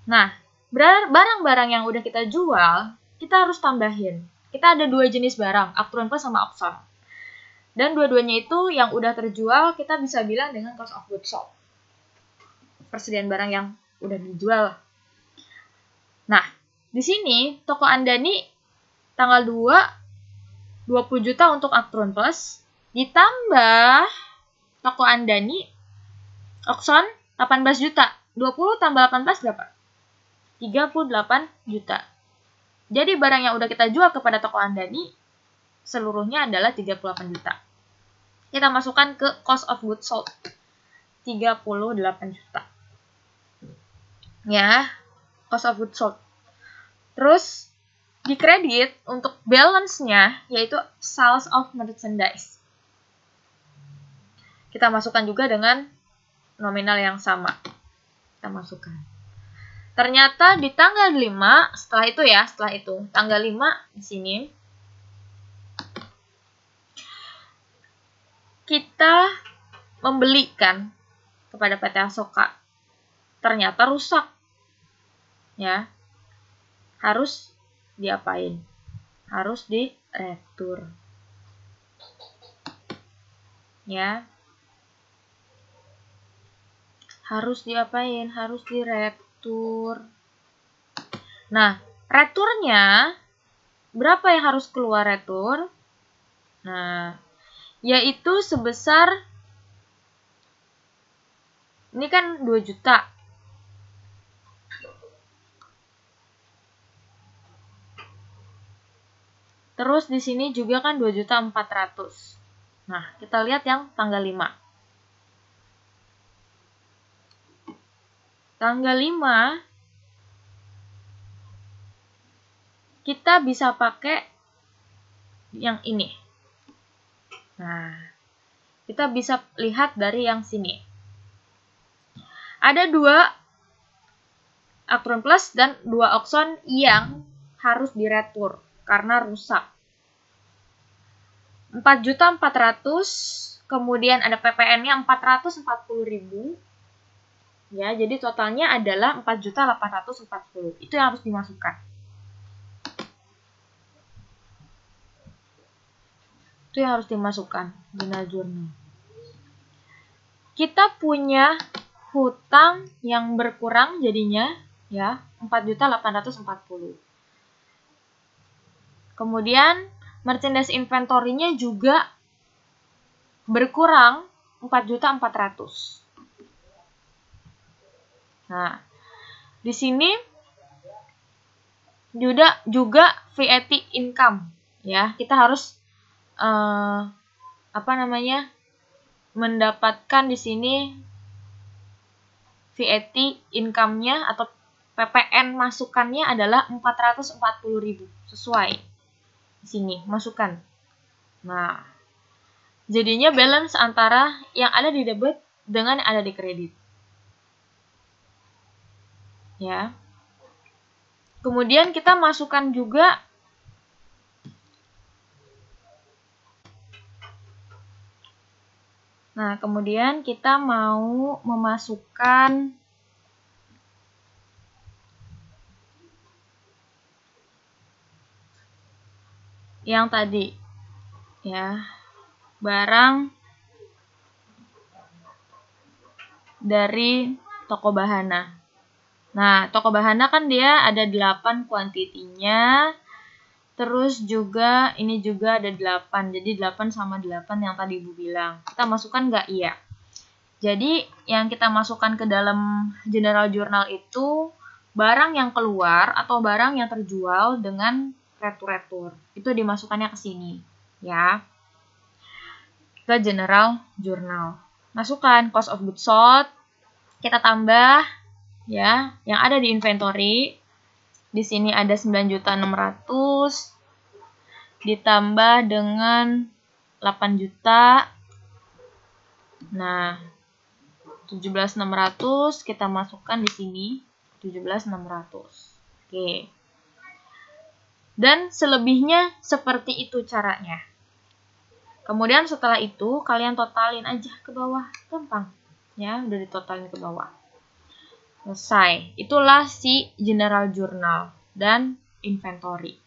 Nah, barang-barang yang udah kita jual, kita harus tambahin. Kita ada 2 jenis barang, Upfront Plus sama Oxon. Dan dua-duanya itu yang udah terjual kita bisa bilang dengan cost of goods sold. Persediaan barang yang udah dijual. Nah, di sini toko Andani tanggal 2 20 juta untuk Upfront Plus ditambah toko Andani Oxon 18 juta. 20 tambah 18 berapa? 38 juta. Jadi barang yang udah kita jual kepada toko Andani seluruhnya adalah 38 juta. Kita masukkan ke cost of goods sold. 38 juta. Ya, cost of goods sold. Terus di kredit untuk balance-nya yaitu sales of merchandise. Kita masukkan juga dengan nominal yang sama. Kita masukkan. Ternyata di tanggal 5, setelah itu, tanggal 5 di sini kita membelikan kepada PT Asoka. Ternyata rusak. Ya. Harus diapain? Harus diretur. Ya. Harus diapain? Harus diretur. Nah, returnya berapa yang harus keluar retur? Nah, yaitu sebesar ini kan 2 juta. Terus di sini juga kan 2.400.000. Nah, kita lihat yang tanggal 5. Tanggal 5 kita bisa pakai yang ini. Nah, kita bisa lihat dari yang sini. Ada 2 Upfront Plus dan 2 Oxon yang harus diretur karena rusak. 4.400.000 kemudian ada PPN-nya 440.000. Ya, jadi totalnya adalah 4.840.000. Itu yang harus dimasukkan. Itu yang harus dimasukkan jurnal jurnal. Kita punya hutang yang berkurang jadinya ya 4.840.000. Kemudian merchandise inventory-nya juga berkurang 4.400.000. Nah, di sini juga VAT income ya. Kita harus mendapatkan di sini VAT income-nya atau PPN masukannya adalah 440.000 sesuai di sini masukkan. Nah, jadinya balance antara yang ada di debit dengan yang ada di kredit. Ya. Kemudian kita masukkan juga kemudian kita mau memasukkan yang tadi ya, barang dari toko Bahana. Nah, toko Bahana kan dia ada 8 kuantitinya. Terus juga ini juga ada 8. Jadi 8 sama 8 yang tadi Ibu bilang. Kita masukkan nggak? Iya. Jadi yang kita masukkan ke dalam general journal itu barang yang keluar atau barang yang terjual dengan retur-retur. Itu dimasukkannya ke sini, ya. Ke general journal. Masukkan cost of goods sold. Kita tambah ya, yang ada di inventory. Di sini ada 9.600.000 ditambah dengan 8 juta. Nah, 17.600 kita masukkan di sini, 17.600. Oke. Dan selebihnya seperti itu caranya. Kemudian setelah itu kalian totalin aja ke bawah, gampang. Ya, udah ditotalin ke bawah. Selesai. Itulah si general journal dan inventory.